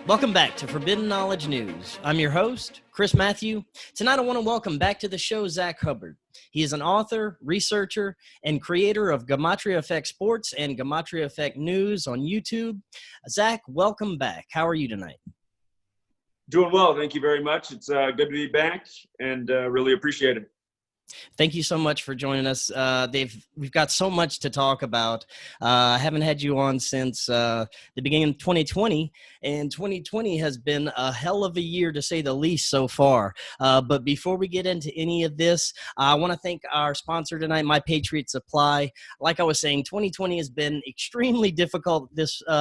Welcome back to Forbidden Knowledge News. I'm your host, Chris Matthew. Tonight I want to welcome back to the show Zach Hubbard. He is an author, researcher, and creator of Gematria Effect Sports and Gematria Effect News on YouTube. Zach, welcome back. How are you tonight? Doing well. Thank you very much. It's good to be back and really appreciate it. Thank you so much for joining us. We've got so much to talk about. I haven't had you on since the beginning of 2020, and 2020 has been a hell of a year to say the least so far. But before we get into any of this, I want to thank our sponsor tonight, My Patriot Supply. Like I was saying, 2020 has been extremely difficult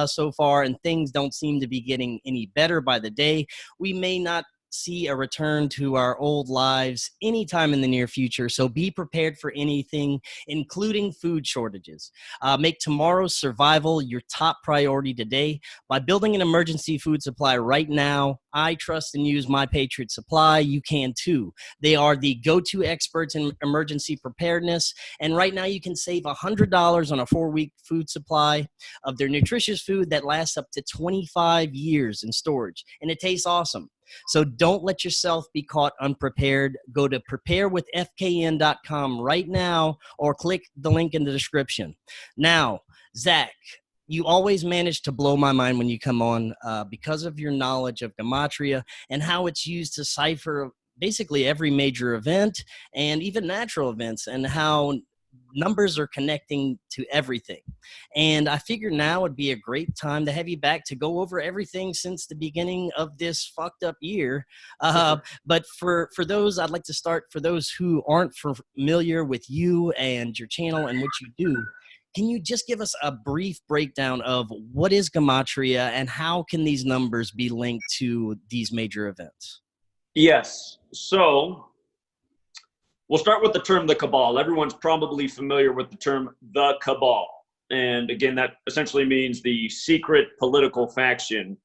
so far, and things don't seem to be getting any better by the day. We may not see a return to our old lives anytime in the near future, so be prepared for anything, including food shortages. Make tomorrow's survival your top priority today by building an emergency food supply right now. I trust and use My Patriot Supply. You can too. They are the go-to experts in emergency preparedness, and right now you can save $100 on a 4-week food supply of their nutritious food that lasts up to 25 years in storage, and it tastes awesome. So don't let yourself be caught unprepared. Go to preparewithfkn.com right now or click the link in the description. Now, Zach, you always manage to blow my mind when you come on because of your knowledge of Gematria and how it's used to cipher basically every major event and even natural events, and how numbers are connecting to everything. And I figure now would be a great time to have you back to go over everything since the beginning of this fucked up year. But for those, I'd like to start, for those who aren't familiar with you and your channel and what you do, can you just give us a brief breakdown of what is Gematria and how can these numbers be linked to these major events? Yes. So we'll start with the term the Cabal. Everyone's probably familiar with the term the Cabal. And again, that essentially means the secret political faction.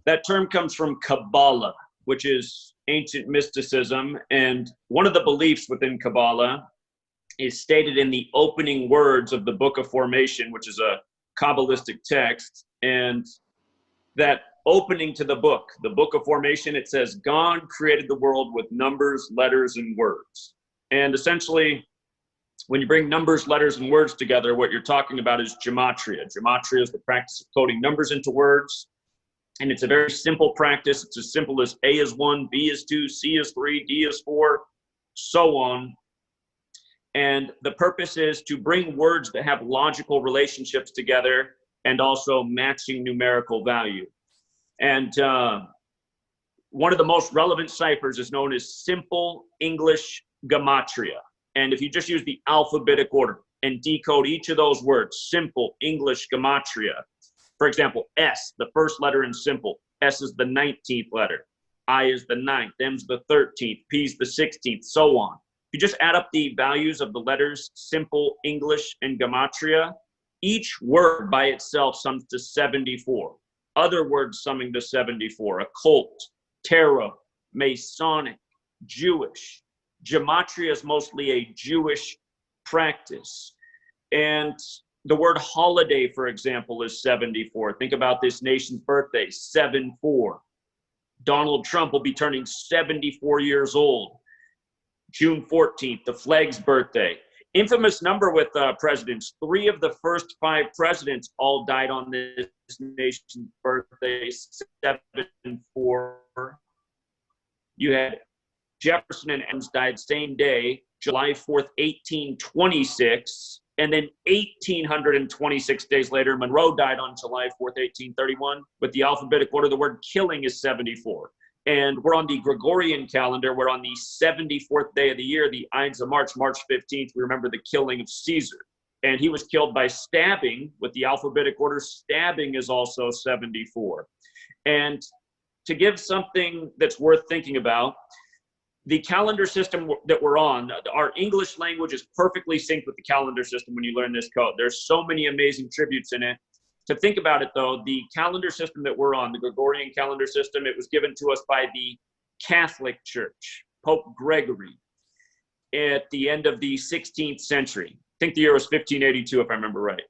That term comes from Kabbalah, which is ancient mysticism. And one of the beliefs within Kabbalah is stated in the opening words of the Book of Formation, which is a Kabbalistic text. And that opening to the Book of Formation, it says, God created the world with numbers, letters, and words. And essentially, when you bring numbers, letters, and words together, what you're talking about is gematria. Gematria is the practice of coding numbers into words. And it's a very simple practice. It's as simple as A is 1, B is 2, C is 3, D is 4, so on. And the purpose is to bring words that have logical relationships together and also matching numerical value. And one of the most relevant ciphers is known as Simple English Gematria. And if you just use the alphabetic order and decode each of those words, Simple English Gematria, for example, S, the first letter in simple, S is the 19th letter, I is the 9th, M's the 13th, P's the 16th, so on. If you just add up the values of the letters Simple English and Gematria, each word by itself sums to 74. Other words summing to 74, occult, tarot, Masonic, Jewish. Gematria is mostly a Jewish practice. And the word holiday, for example, is 74. Think about this nation's birthday, 7-4. Donald Trump will be turning 74 years old. June 14th, the flag's birthday. Infamous number with presidents. 3 of the first 5 presidents all died on this nation's birthday, 7-4. You had Jefferson and Adams died same day, July 4th, 1826. And then 1,826 days later, Monroe died on July 4th, 1831. With the alphabetic order, the word killing is 74. And we're on the Gregorian calendar. We're on the 74th day of the year, the Ides of March, March 15th. We remember the killing of Caesar. And he was killed by stabbing. With the alphabetic order, stabbing is also 74. And to give something that's worth thinking about, the calendar system that we're on, our English language is perfectly synced with the calendar system when you learn this code. There's so many amazing tributes in it. To think about it, though, the calendar system that we're on, the Gregorian calendar system, it was given to us by the Catholic Church, Pope Gregory, at the end of the 16th century. I think the year was 1582, if I remember right.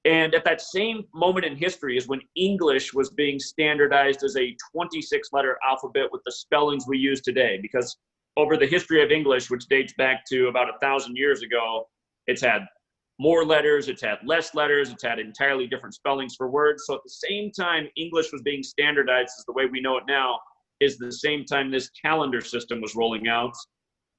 And at that same moment in history is when English was being standardized as a 26-letter alphabet with the spellings we use today. Because over the history of English, which dates back to about 1,000 years ago, it's had more letters, it's had less letters, it's had entirely different spellings for words. So at the same time English was being standardized as the way we know it now is the same time this calendar system was rolling out.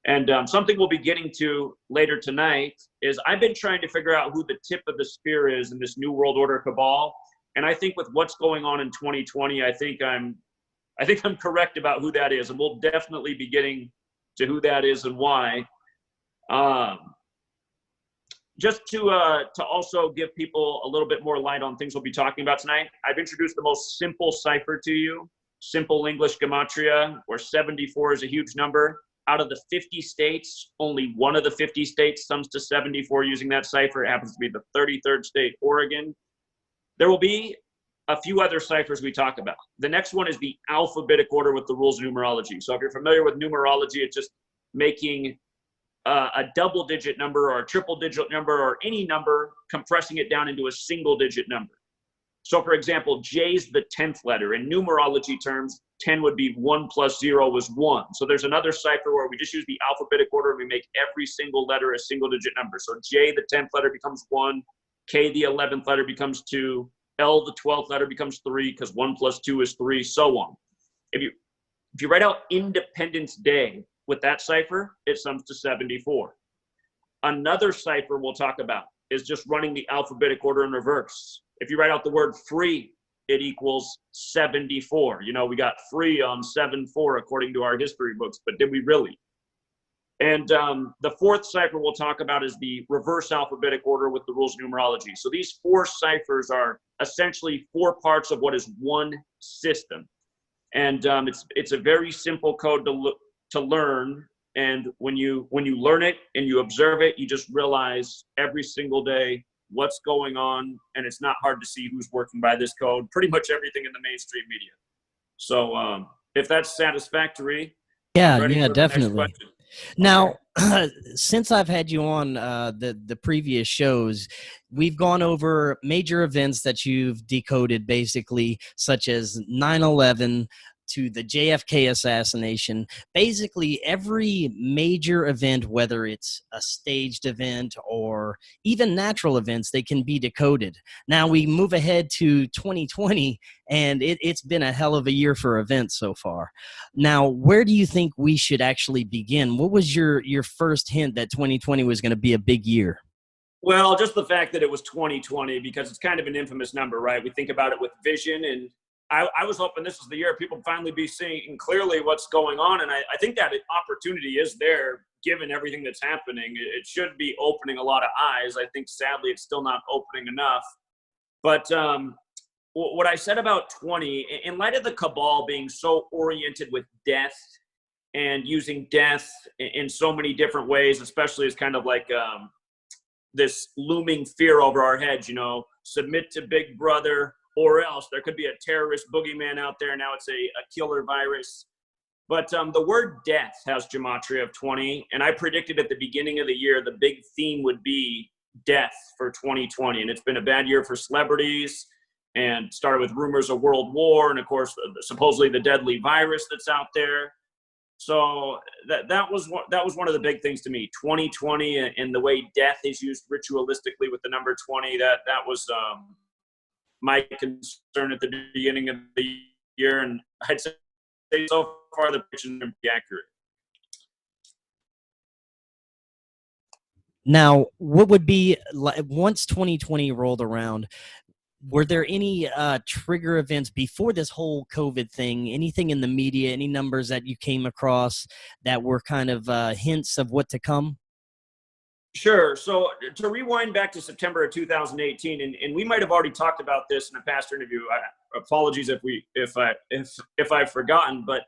And something we'll be getting to later tonight is I've been trying to figure out who the tip of the spear is in this New World Order cabal. And I think with what's going on in 2020, I think I'm correct about who that is. And we'll definitely be getting to who that is and why. Just to also give people a little bit more light on things we'll be talking about tonight, I've introduced the most simple cipher to you, simple English gematria, where 74 is a huge number. Out of the 50 states, only one of the 50 states sums to 74 using that cipher. It happens to be the 33rd state, Oregon. There will be a few other ciphers we talk about. The next one is the alphabetic order with the rules of numerology. So if you're familiar with numerology, it's just making a double-digit number or a triple-digit number or any number, compressing it down into a single-digit number. So for example, J is the 10th letter. In numerology terms, 10 would be 1 plus 0 is 1. So there's another cipher where we just use the alphabetic order and we make every single letter a single-digit number. So J, the 10th letter, becomes 1. K, the 11th letter, becomes 2. L, the 12th letter, becomes 3 because 1 plus 2 is 3, so on. If you write out Independence Day with that cipher, it sums to 74. Another cipher we'll talk about is just running the alphabetic order in reverse. If you write out the word free, it equals 74. You know, we got free on 7-4 according to our history books, but did we really? And the fourth cipher we'll talk about is the reverse alphabetic order with the rules of numerology. So these four ciphers are essentially four parts of what is one system. And it's a very simple code to learn. And when you learn it and you observe it, you just realize every single day what's going on, and it's not hard to see who's working by this code. Pretty much everything in the mainstream media. So if that's satisfactory, yeah, definitely. Now, since I've had you on the previous shows, we've gone over major events that you've decoded, basically, such as 9/11 to the JFK assassination. Basically, every major event, whether it's a staged event or even natural events, they can be decoded. Now, we move ahead to 2020, and it's been a hell of a year for events so far. Now, where do you think we should actually begin? What was your first hint that 2020 was going to be a big year? Well, just the fact that it was 2020, because it's kind of an infamous number, right? We think about it with vision, and I was hoping this was the year people finally be seeing clearly what's going on. And I think that opportunity is there, given everything that's happening. It should be opening a lot of eyes. I think, sadly, it's still not opening enough. But what I said about 20, in light of the cabal being so oriented with death and using death in so many different ways, especially as kind of like this looming fear over our heads, you know, submit to Big Brother, or else there could be a terrorist boogeyman out there. Now it's a killer virus. But the word death has gematria of 20. And I predicted at the beginning of the year, the big theme would be death for 2020. And it's been a bad year for celebrities, and started with rumors of world war. And of course, supposedly the deadly virus that's out there. So that was one of the big things to me. 2020 and the way death is used ritualistically with the number 20, that was my concern at the beginning of the year, and I'd say so far the prediction is accurate. Now, what would be, once 2020 rolled around, were there any trigger events before this whole COVID thing, anything in the media, any numbers that you came across that were kind of hints of what to come? Sure. So to rewind back to September of 2018, and we might have already talked about this in a past interview. Apologies if I've forgotten, but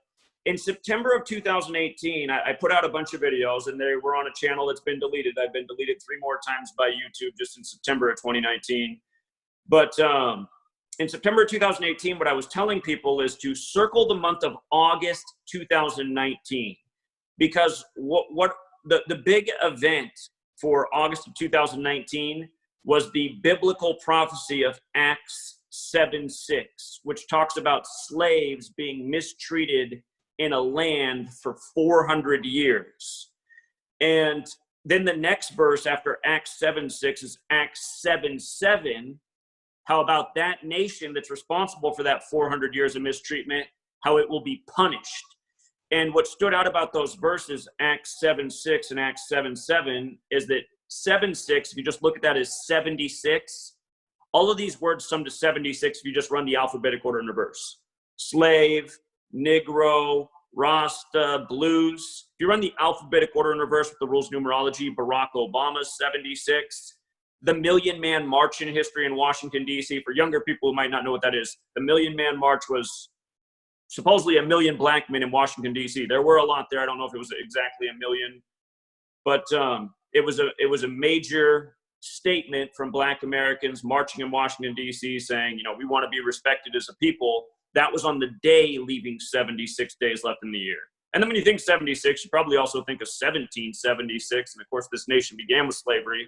in September of 2018, I put out a bunch of videos, and they were on a channel that's been deleted. I've been deleted 3 more times by YouTube just in September of 2019. But in September of 2018, what I was telling people is to circle the month of August 2019, because what the big event for August of 2019 was the biblical prophecy of Acts 7:6, which talks about slaves being mistreated in a land for 400 years. And then the next verse after Acts 7:6 is Acts 7:7. How about that nation that's responsible for that 400 years of mistreatment, how it will be punished. And what stood out about those verses, Acts 7:6 and Acts 7:7, is that 7:6, if you just look at that as 76, all of these words sum to 76 if you just run the alphabetic order in reverse. Slave, Negro, Rasta, Blues. If you run the alphabetic order in reverse with the rules of numerology, Barack Obama's 76. The Million Man March in history in Washington, D.C. For younger people who might not know what that is, the Million Man March was supposedly 1 million black men in Washington, D.C. There were a lot there. I don't know if it was exactly 1 million, but it was a major statement from black Americans marching in Washington, D.C. saying, we want to be respected as a people. That was on the day leaving 76 days left in the year. And then when you think 76, you probably also think of 1776. And of course, this nation began with slavery.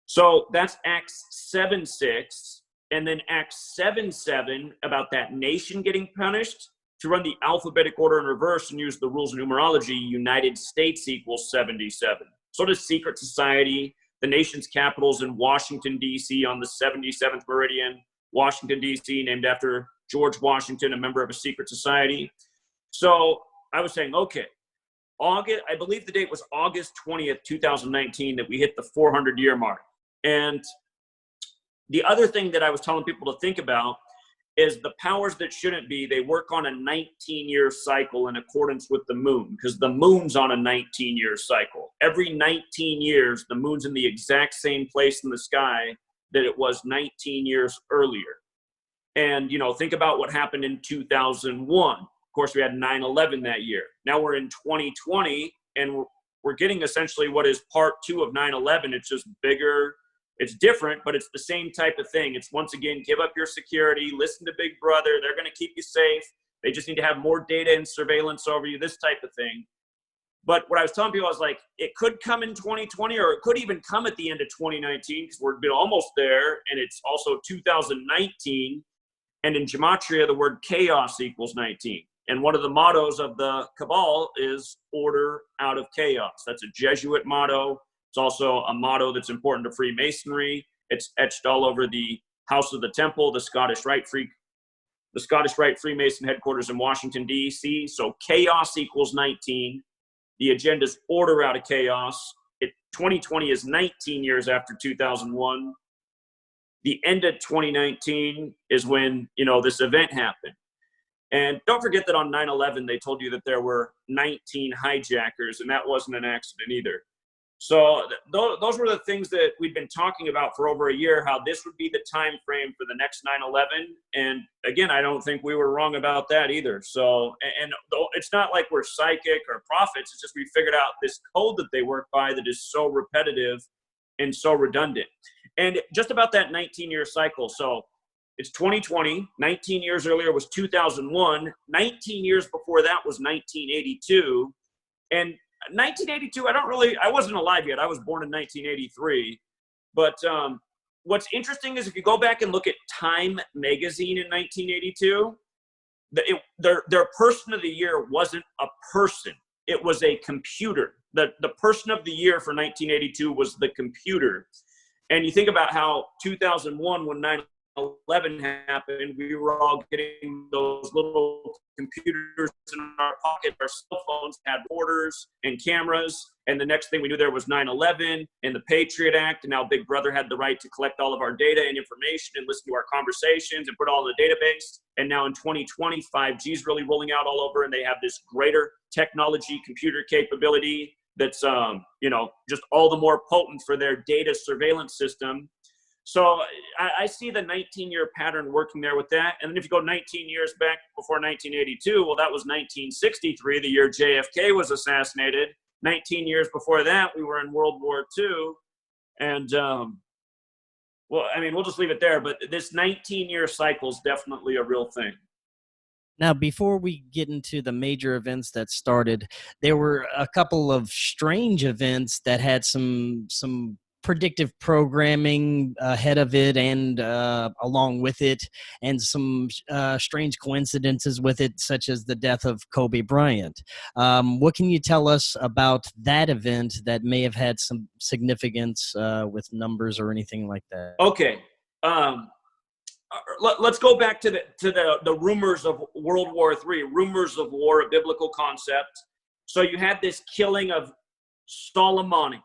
So that's Acts 7:6, and then Acts 7:7 about that nation getting punished. To run the alphabetic order in reverse and use the rules of numerology, United States equals 77. So does secret society. The nation's capital is in Washington, D.C. on the 77th meridian. Washington, D.C., named after George Washington, a member of a secret society. So I was saying, okay, I believe the date was August 20th, 2019, that we hit the 400-year mark. And the other thing that I was telling people to think about is the powers that shouldn't be, they work on a 19-year cycle in accordance with the moon, because the moon's on a 19-year cycle. Every 19 years, the moon's in the exact same place in the sky that it was 19 years earlier. And, think about what happened in 2001. Of course, we had 9/11 that year. Now we're in 2020, and we're getting essentially what is part 2 of 9/11. It's just bigger. It's different, but it's the same type of thing. It's, once again, give up your security, listen to Big Brother. They're going to keep you safe. They just need to have more data and surveillance over you, this type of thing. But what I was telling people, I was like, it could come in 2020, or it could even come at the end of 2019, because we're almost there, and it's also 2019. And in Gematria, the word chaos equals 19. And one of the mottos of the Cabal is order out of chaos. That's a Jesuit motto. It's also a motto that's important to Freemasonry. It's etched all over the House of the Temple, the Scottish Rite Freemason headquarters in Washington, D.C. So chaos equals 19. The agenda is order out of chaos. 2020 is 19 years after 2001. The end of 2019 is when, this event happened. And don't forget that on 9/11, they told you that there were 19 hijackers, and that wasn't an accident either. So those were the things that we'd been talking about for over a year, how this would be the time frame for the next 9/11. And again, I don't think we were wrong about that either. So, and it's not like we're psychic or prophets. It's just we figured out this code that they work by that is so repetitive and so redundant. And just about that 19-year cycle. So it's 2020. 19 years earlier was 2001. 19 years before that was 1982. And 1982, I wasn't alive yet. I was born in 1983. But what's interesting is if you go back and look at Time magazine in 1982, their person of the year wasn't a person. It was a computer. The person of the year for 1982 was the computer. And you think about how 2001, when 9/11 happened, we were all getting those little computers in our pocket. Our cell phones had borders and cameras. And the next thing we knew, there was 9/11 and the Patriot Act. And now Big Brother had the right to collect all of our data and information and listen to our conversations and put it all in the database. And now in 2020, 5G is really rolling out all over. And they have this greater technology, computer capability that's, just all the more potent for their data surveillance system. So I see the 19-year pattern working there with that. And then if you go 19 years back before 1982, well, that was 1963, the year JFK was assassinated. 19 years before that, we were in World War II. And, we'll just leave it there. But this 19-year cycle is definitely a real thing. Now, before we get into the major events that started, there were a couple of strange events that had some predictive programming ahead of it and along with it, and some strange coincidences with it, such as the death of Kobe Bryant. What can you tell us about that event that may have had some significance with numbers or anything like that? Okay. Let's go back to the rumors of World War III, rumors of war, a biblical concept. So you had this killing of Soleimani.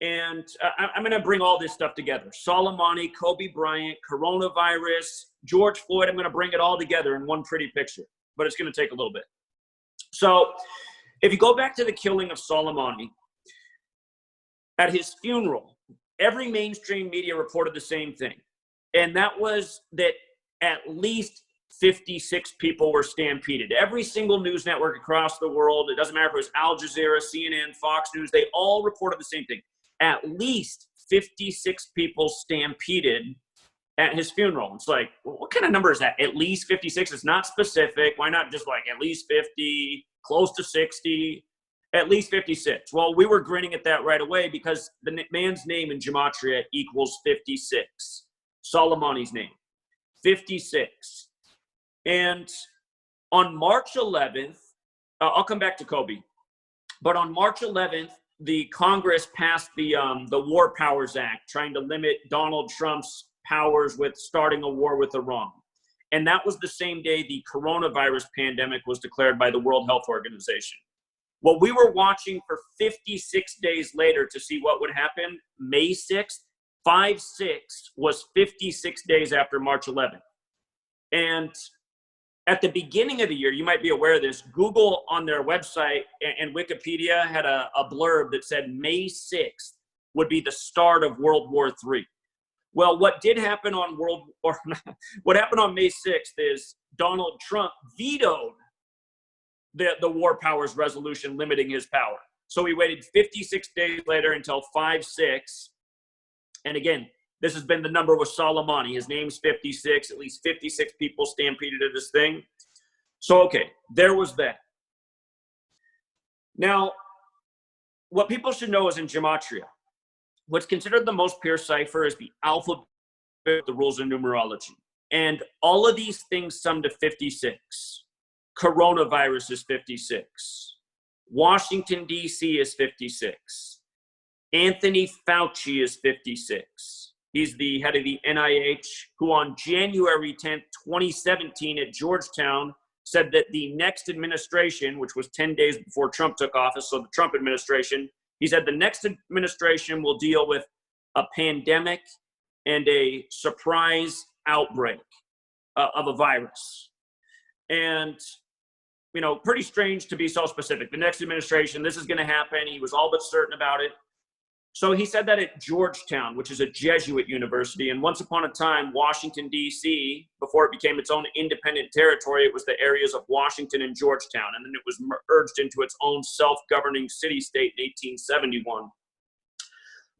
And I'm going to bring all this stuff together. Soleimani, Kobe Bryant, coronavirus, George Floyd. I'm going to bring it all together in one pretty picture, but it's going to take a little bit. So if you go back to the killing of Soleimani, at his funeral, every mainstream media reported the same thing. And that was that at least 56 people were stampeded. Every single news network across the world, it doesn't matter if it was Al Jazeera, CNN, Fox News, they all reported the same thing. At least 56 people stampeded at his funeral. It's like, well, what kind of number is that? At least 56? It's not specific. Why not just like at least 50, close to 60, at least 56? Well, we were grinning at that right away because the man's name in Gematria equals 56. Soleimani's name, 56. And on March 11th, I'll come back to Kobe, but on March 11th, the Congress passed the War Powers Act, trying to limit Donald Trump's powers with starting a war with Iran. And that was the same day the coronavirus pandemic was declared by the World Health Organization. Well, we were watching for 56 days later to see what would happen. May 6th, 5-6 was 56 days after March 11th. And at the beginning of the year, you might be aware of this, Google on their website and Wikipedia had a blurb that said May 6th would be the start of World War III. Well, what did happen on what happened on May 6th is Donald Trump vetoed the War Powers resolution limiting his power. So he waited 56 days later until 5-6. And again, this has been the number with Soleimani. His name's 56. At least 56 people stampeded at this thing. So, okay, there was that. Now, what people should know is in Gematria, what's considered the most pure cipher is the alphabet, the rules of numerology. And all of these things sum to 56. Coronavirus is 56. Washington, D.C. is 56. Anthony Fauci is 56. He's the head of the NIH, who on January 10th, 2017 at Georgetown said that the next administration, which was 10 days before Trump took office, so the Trump administration, he said the next administration will deal with a pandemic and a surprise outbreak of a virus. And, you know, pretty strange to be so specific. The next administration, this is going to happen. He was all but certain about it. So he said that at Georgetown, which is a Jesuit university. And once upon a time, Washington, D.C., before it became its own independent territory, it was the areas of Washington and Georgetown. And then it was merged into its own self-governing city-state in 1871.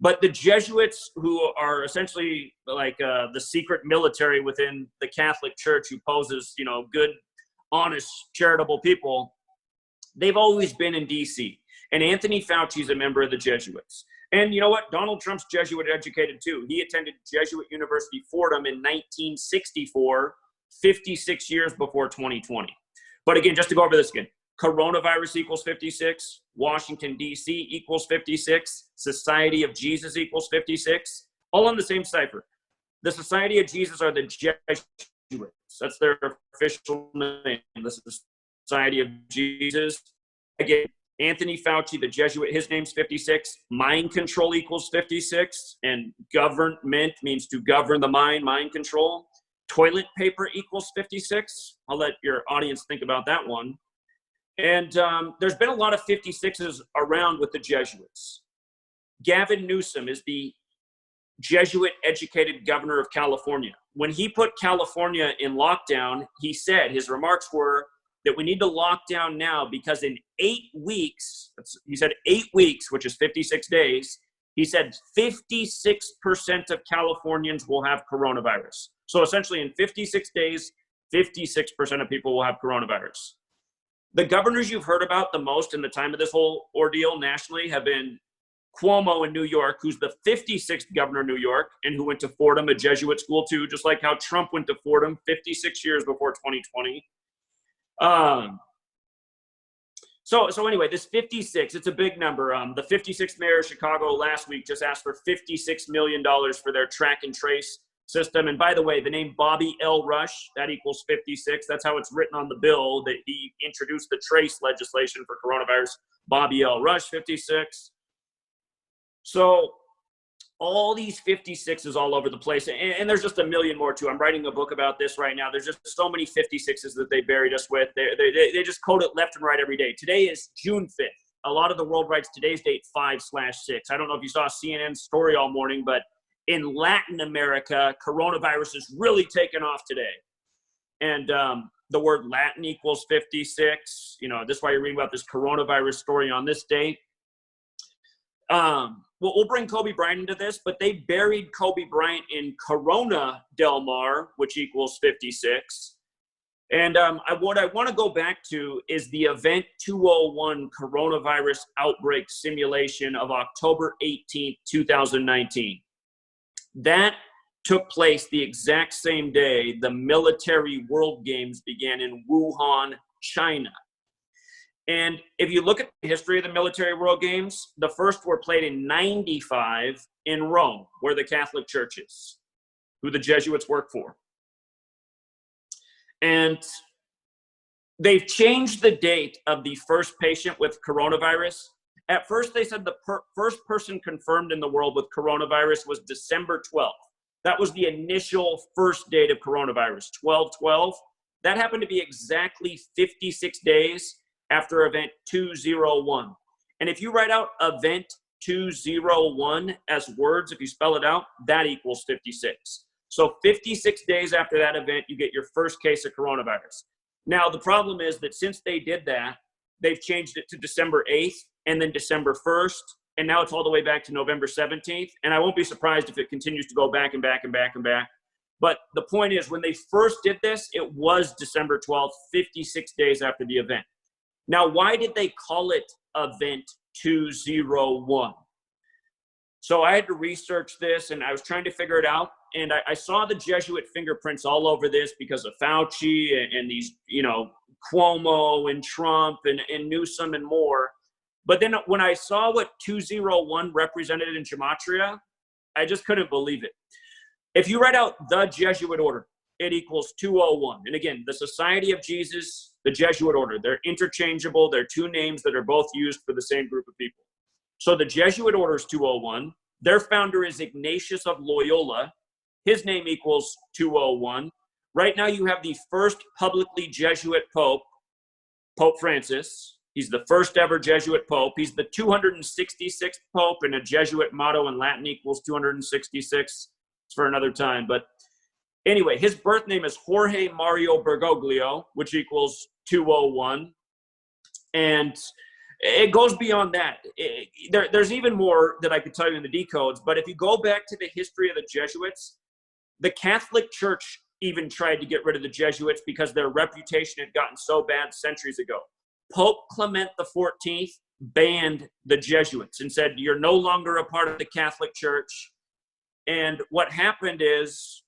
But the Jesuits, who are essentially like the secret military within the Catholic Church, who poses, you know, good, honest, charitable people, they've always been in D.C. And Anthony Fauci is a member of the Jesuits. And you know what? Donald Trump's Jesuit educated too. He attended Jesuit University Fordham in 1964, 56 years before 2020. But again, just to go over this again, coronavirus equals 56, Washington, D.C. equals 56, Society of Jesus equals 56, all on the same cipher. The Society of Jesus are the Jesuits. That's their official name. This is the Society of Jesus. Again, Anthony Fauci, the Jesuit, his name's 56. Mind control equals 56. And government means to govern the mind, mind control. Toilet paper equals 56. I'll let your audience think about that one. And there's been a lot of 56s around with the Jesuits. Gavin Newsom is the Jesuit-educated governor of California. When he put California in lockdown, he said, his remarks were, that we need to lock down now because in 8 weeks, he said 8 weeks, which is 56 days, he said 56% of Californians will have coronavirus. So essentially in 56 days, 56% of people will have coronavirus. The governors you've heard about the most in the time of this whole ordeal nationally have been Cuomo in New York, who's the 56th governor of New York and who went to Fordham, a Jesuit school too, just like how Trump went to Fordham 56 years before 2020. So anyway, this 56, it's a big number. The 56th mayor of Chicago last week just asked for $56 million for their track and trace system. And by the way, the name Bobby L. Rush, that equals 56. That's how it's written on the bill that he introduced the trace legislation for coronavirus. Bobby L. Rush, 56. So all these 56s all over the place. And there's just a million more too. I'm writing a book about this right now. There's just so many 56s that they buried us with. They just code it left and right every day. Today is June 5th. A lot of the world writes today's date 5/6. I don't know if you saw CNN's story all morning, but in Latin America, coronavirus is really taken off today. And the word Latin equals 56. You know, this is why you're reading about this coronavirus story on this date. We'll bring Kobe Bryant into this, but they buried Kobe Bryant in Corona Del Mar, which equals 56. And what I want to go back to is the Event 201 coronavirus outbreak simulation of October 18th, 2019. That took place the exact same day the military World Games began in Wuhan, China. And if you look at the history of the military World Games, the first were played in 95 in Rome, where the Catholic Church is, who the Jesuits work for. And they've changed the date of the first patient with coronavirus. At first, they said the first person confirmed in the world with coronavirus was December 12th. That was the initial first date of coronavirus, 12/12. That happened to be exactly 56 days after Event 201. And if you write out Event 201 as words, if you spell it out, that equals 56. So 56 days after that event, you get your first case of coronavirus. Now, the problem is that since they did that, they've changed it to December 8th and then December 1st. And now it's all the way back to November 17th. And I won't be surprised if it continues to go back and back and back and back. But the point is, when they first did this, it was December 12th, 56 days after the event. Now, why did they call it Event 201? So I had to research this, and I was trying to figure it out. And I saw the Jesuit fingerprints all over this because of Fauci and these, you know, Cuomo and Trump and Newsom and more. But then when I saw what 201 represented in gematria, I just couldn't believe it. If you write out the Jesuit order, it equals 201. And again, the Society of Jesus, the Jesuit order, they're interchangeable. They're two names that are both used for the same group of people. So the Jesuit order is 201. Their founder is Ignatius of Loyola. His name equals 201. Right now you have the first publicly Jesuit pope, Pope Francis. He's the first ever Jesuit pope. He's the 266th pope, and a Jesuit motto in Latin equals 266. It's for another time. But anyway, his birth name is Jorge Mario Bergoglio, which equals 201. And it goes beyond that. There's even more that I could tell you in the decodes. But if you go back to the history of the Jesuits, the Catholic Church even tried to get rid of the Jesuits because their reputation had gotten so bad centuries ago. Pope Clement XIV banned the Jesuits and said, you're no longer a part of the Catholic Church. And what happened is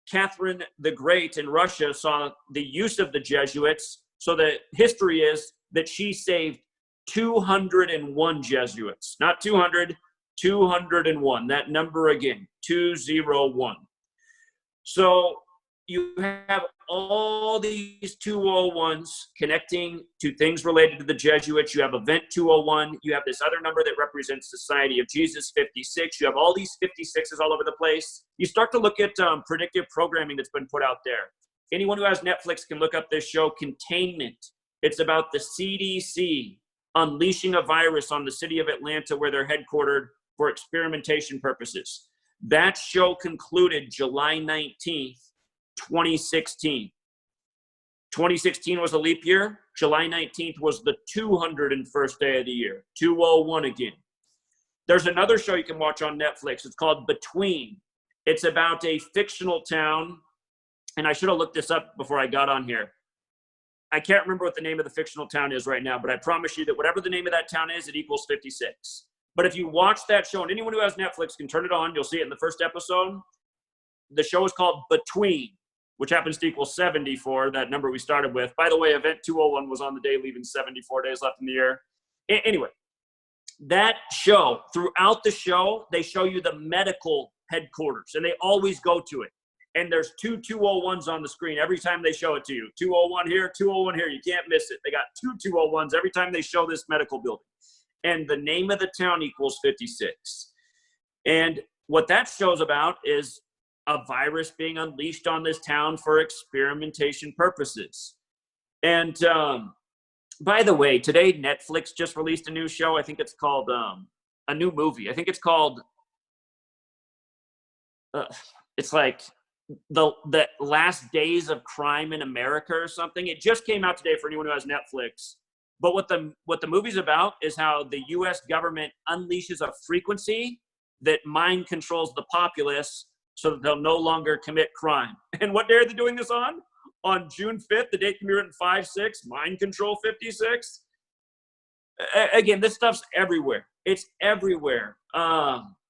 Catherine the Great in Russia saw the use of the Jesuits. So the history is that she saved 201 Jesuits, not 200, 201. That number again, 201. So you have all these 201s connecting to things related to the Jesuits. You have Event 201. You have this other number that represents Society of Jesus, 56. You have all these 56s all over the place. You start to look at predictive programming that's been put out there. Anyone who has Netflix can look up this show, Containment. It's about the CDC unleashing a virus on the city of Atlanta where they're headquartered for experimentation purposes. That show concluded July 19th, 2016. 2016 was a leap year. July 19th was the 201st day of the year. 201 again. There's another show you can watch on Netflix. It's called Between. It's about a fictional town, and I should have looked this up before I got on here. I can't remember what the name of the fictional town is right now, but I promise you that whatever the name of that town is, it equals 56. But if you watch that show, and anyone who has Netflix can turn it on, you'll see it in the first episode. The show is called Between, which happens to equal 74, that number we started with. By the way, event 201 was on the day, leaving 74 days left in the year. Anyway, that show, throughout the show, they show you the medical headquarters, and they always go to it. And there's 201s on the screen every time they show it to you. 201 here, 201 here. You can't miss it. They got 201s every time they show this medical building. And the name of the town equals 56. And what that show's about is a virus being unleashed on this town for experimentation purposes. And by the way, today Netflix just released a new show. I think it's called a new movie. I think it's called it's like the Last Days of Crime in America or something. It just came out today for anyone who has Netflix. But what the movie's about is how the U.S. government unleashes a frequency that mind controls the populace so that they'll no longer commit crime. And what day are they doing this on? On June 5th, the date can be written 5-6, mind control 56. Again, this stuff's everywhere. It's everywhere.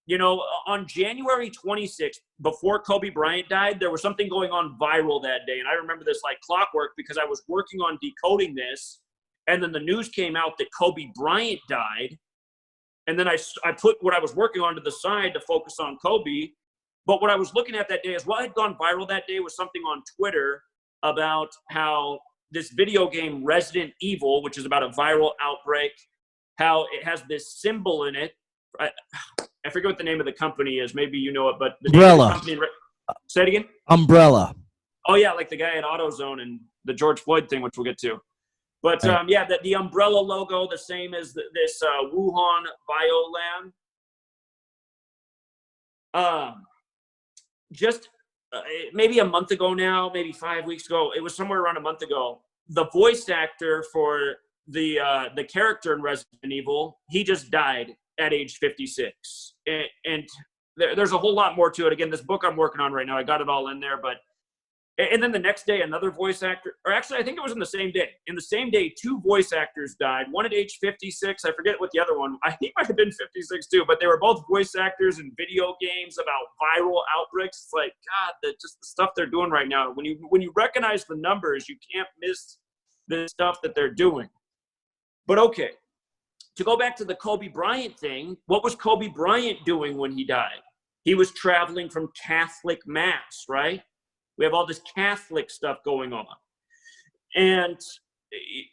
You know, on January 26th, before Kobe Bryant died, there was something going on viral that day. And I remember this like clockwork because I was working on decoding this. And then the news came out that Kobe Bryant died. And then I put what I was working on to the side to focus on Kobe. But what I was looking at that day is what had gone viral that day was something on Twitter about how this video game Resident Evil, which is about a viral outbreak, how it has this symbol in it. I forget what the name of the company is. Maybe you know it, but the Umbrella. name of the company, say it again. Umbrella. Oh yeah, like the guy at AutoZone and the George Floyd thing, which we'll get to. But right. Yeah, the Umbrella logo, the same as this Wuhan BioLab. Just maybe a month ago now, maybe 5 weeks ago, it was somewhere around a month ago, the voice actor for the character in Resident Evil, he just died at age 56. And there's a whole lot more to it. Again, this book I'm working on right now, I got it all in there. And then the next day, another voice actor, or actually, I think it was in the same day. In the same day, 2 voice actors died. One at age 56. I forget what the other one, I think might have been 56 too, but they were both voice actors in video games about viral outbreaks. It's like, God, just the stuff they're doing right now. When you recognize the numbers, you can't miss the stuff that they're doing. But okay, to go back to the Kobe Bryant thing, what was Kobe Bryant doing when he died? He was traveling from Catholic Mass, right? We have all this Catholic stuff going on. And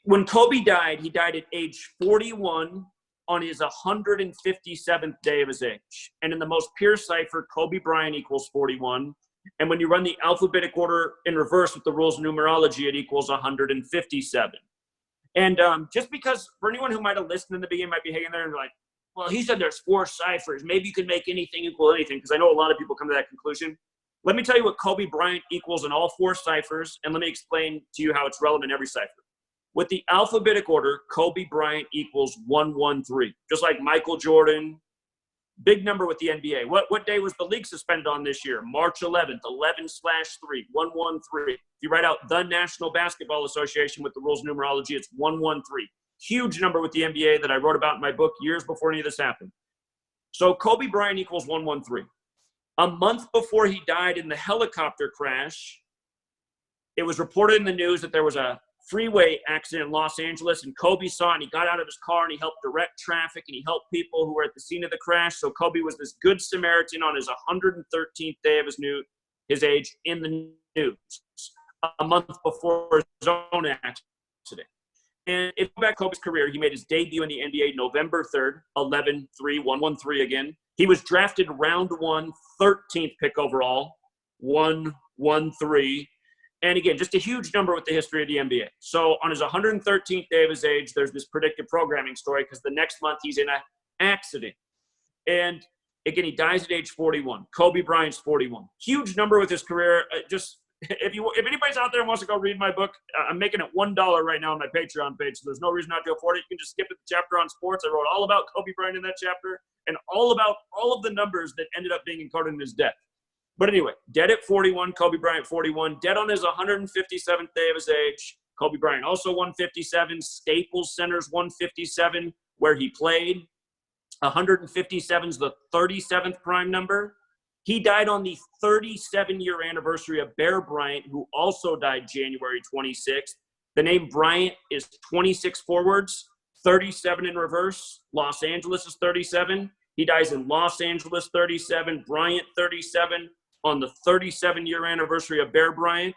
when Kobe died, he died at age 41 on his 157th day of his age. And in the most pure cipher, Kobe Bryant equals 41. And when you run the alphabetic order in reverse with the rules of numerology, it equals 157. And just because for anyone who might have listened in the beginning might be hanging there and like, well, he said there's 4 ciphers. Maybe you can make anything equal anything, because I know a lot of people come to that conclusion. Let me tell you what Kobe Bryant equals in all 4 ciphers, and let me explain to you how it's relevant in every cipher. With the alphabetic order, Kobe Bryant equals 113, just like Michael Jordan. Big number with the NBA. What day was the league suspended on this year? March 11th, 11/3, 113. If you write out the National Basketball Association with the rules of numerology, it's 113. Huge number with the NBA that I wrote about in my book years before any of this happened. So Kobe Bryant equals 113. A month before he died in the helicopter crash, it was reported in the news that there was a freeway accident in Los Angeles, and Kobe saw it, and he got out of his car and he helped direct traffic and he helped people who were at the scene of the crash. So Kobe was this good Samaritan on his 113th day of his age in the news a month before his own accident. And if you go back to Kobe's career, he made his debut in the NBA November 3rd, 11-3, 113 again. He was drafted round 1, 13th pick overall, 113. And again, just a huge number with the history of the NBA. So on his 113th day of his age, there's this predictive programming story because the next month he's in an accident. And again, he dies at age 41. Kobe Bryant's 41. Huge number with his career. If anybody's out there and wants to go read my book, I'm making it $1 right now on my Patreon page, so there's no reason not to afford it. You can just skip to the chapter on sports. I wrote all about Kobe Bryant in that chapter and all about all of the numbers that ended up being encoded in his death. But anyway, dead at 41, Kobe Bryant 41, dead on his 157th day of his age. Kobe Bryant also 157, Staples Center's 157, where he played. 157 is the 37th prime number. He died on the 37-year anniversary of Bear Bryant, who also died January 26th. The name Bryant is 26 forwards, 37 in reverse. Los Angeles is 37. He dies in Los Angeles, 37. Bryant, 37, on the 37-year anniversary of Bear Bryant.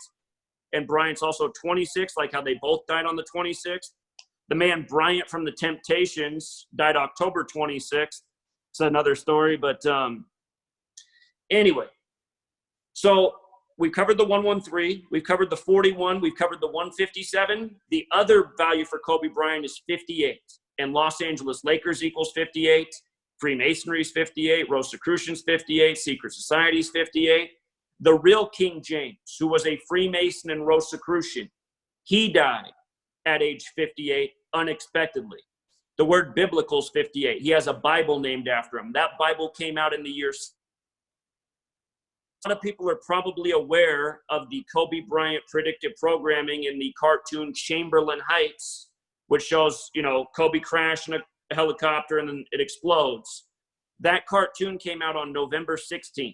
And Bryant's also 26, like how they both died on the 26th. The man Bryant from the Temptations died October 26th. It's another story, but anyway. So we've covered the 113, we've covered the 41, we've covered the 157. The other value for Kobe Bryant is 58. And Los Angeles Lakers equals 58. Freemasonry is 58. Rosicrucians 58. Secret Societies 58. The real King James, who was a Freemason and Rosicrucian, he died at age 58 unexpectedly. The word biblical is 58. He has a Bible named after him. That Bible came out in the year. A lot of people are probably aware of the Kobe Bryant predictive programming in the cartoon Chamberlain Heights, which shows, Kobe crash in a helicopter and then it explodes. That cartoon came out on November 16th.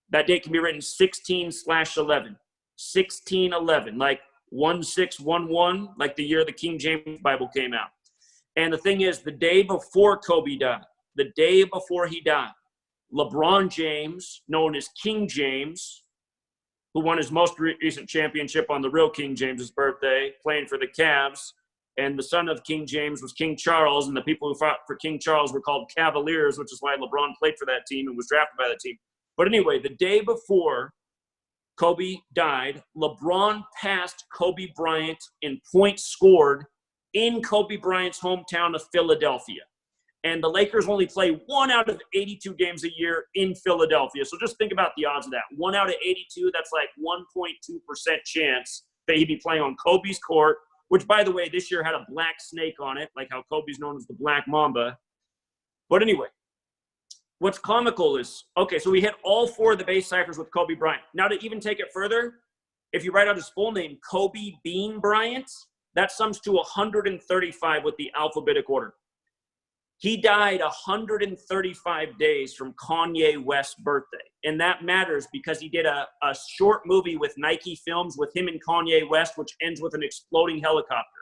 That date can be written 16/11. 1611, like 1611, like the year the King James Bible came out. And the thing is, the day before Kobe died, the day before he died, LeBron James, known as King James, who won his most recent championship on the real King James's birthday, playing for the Cavs, and the son of King James was King Charles, and the people who fought for King Charles were called Cavaliers, which is why LeBron played for that team and was drafted by that team. But anyway, the day before Kobe died, LeBron passed Kobe Bryant in points scored in Kobe Bryant's hometown of Philadelphia. And the Lakers only play 1 out of 82 games a year in Philadelphia. So just think about the odds of that. 1 out of 82, that's like 1.2% chance that he'd be playing on Kobe's court, which, by the way, this year had a black snake on it, like how Kobe's known as the Black Mamba. But anyway, what's comical is, okay, so we hit all 4 of the base ciphers with Kobe Bryant. Now to even take it further, if you write out his full name, Kobe Bean Bryant, that sums to 135 with the alphabetic order. He died 135 days from Kanye West's birthday. And that matters because he did a short movie with Nike Films with him and Kanye West, which ends with an exploding helicopter.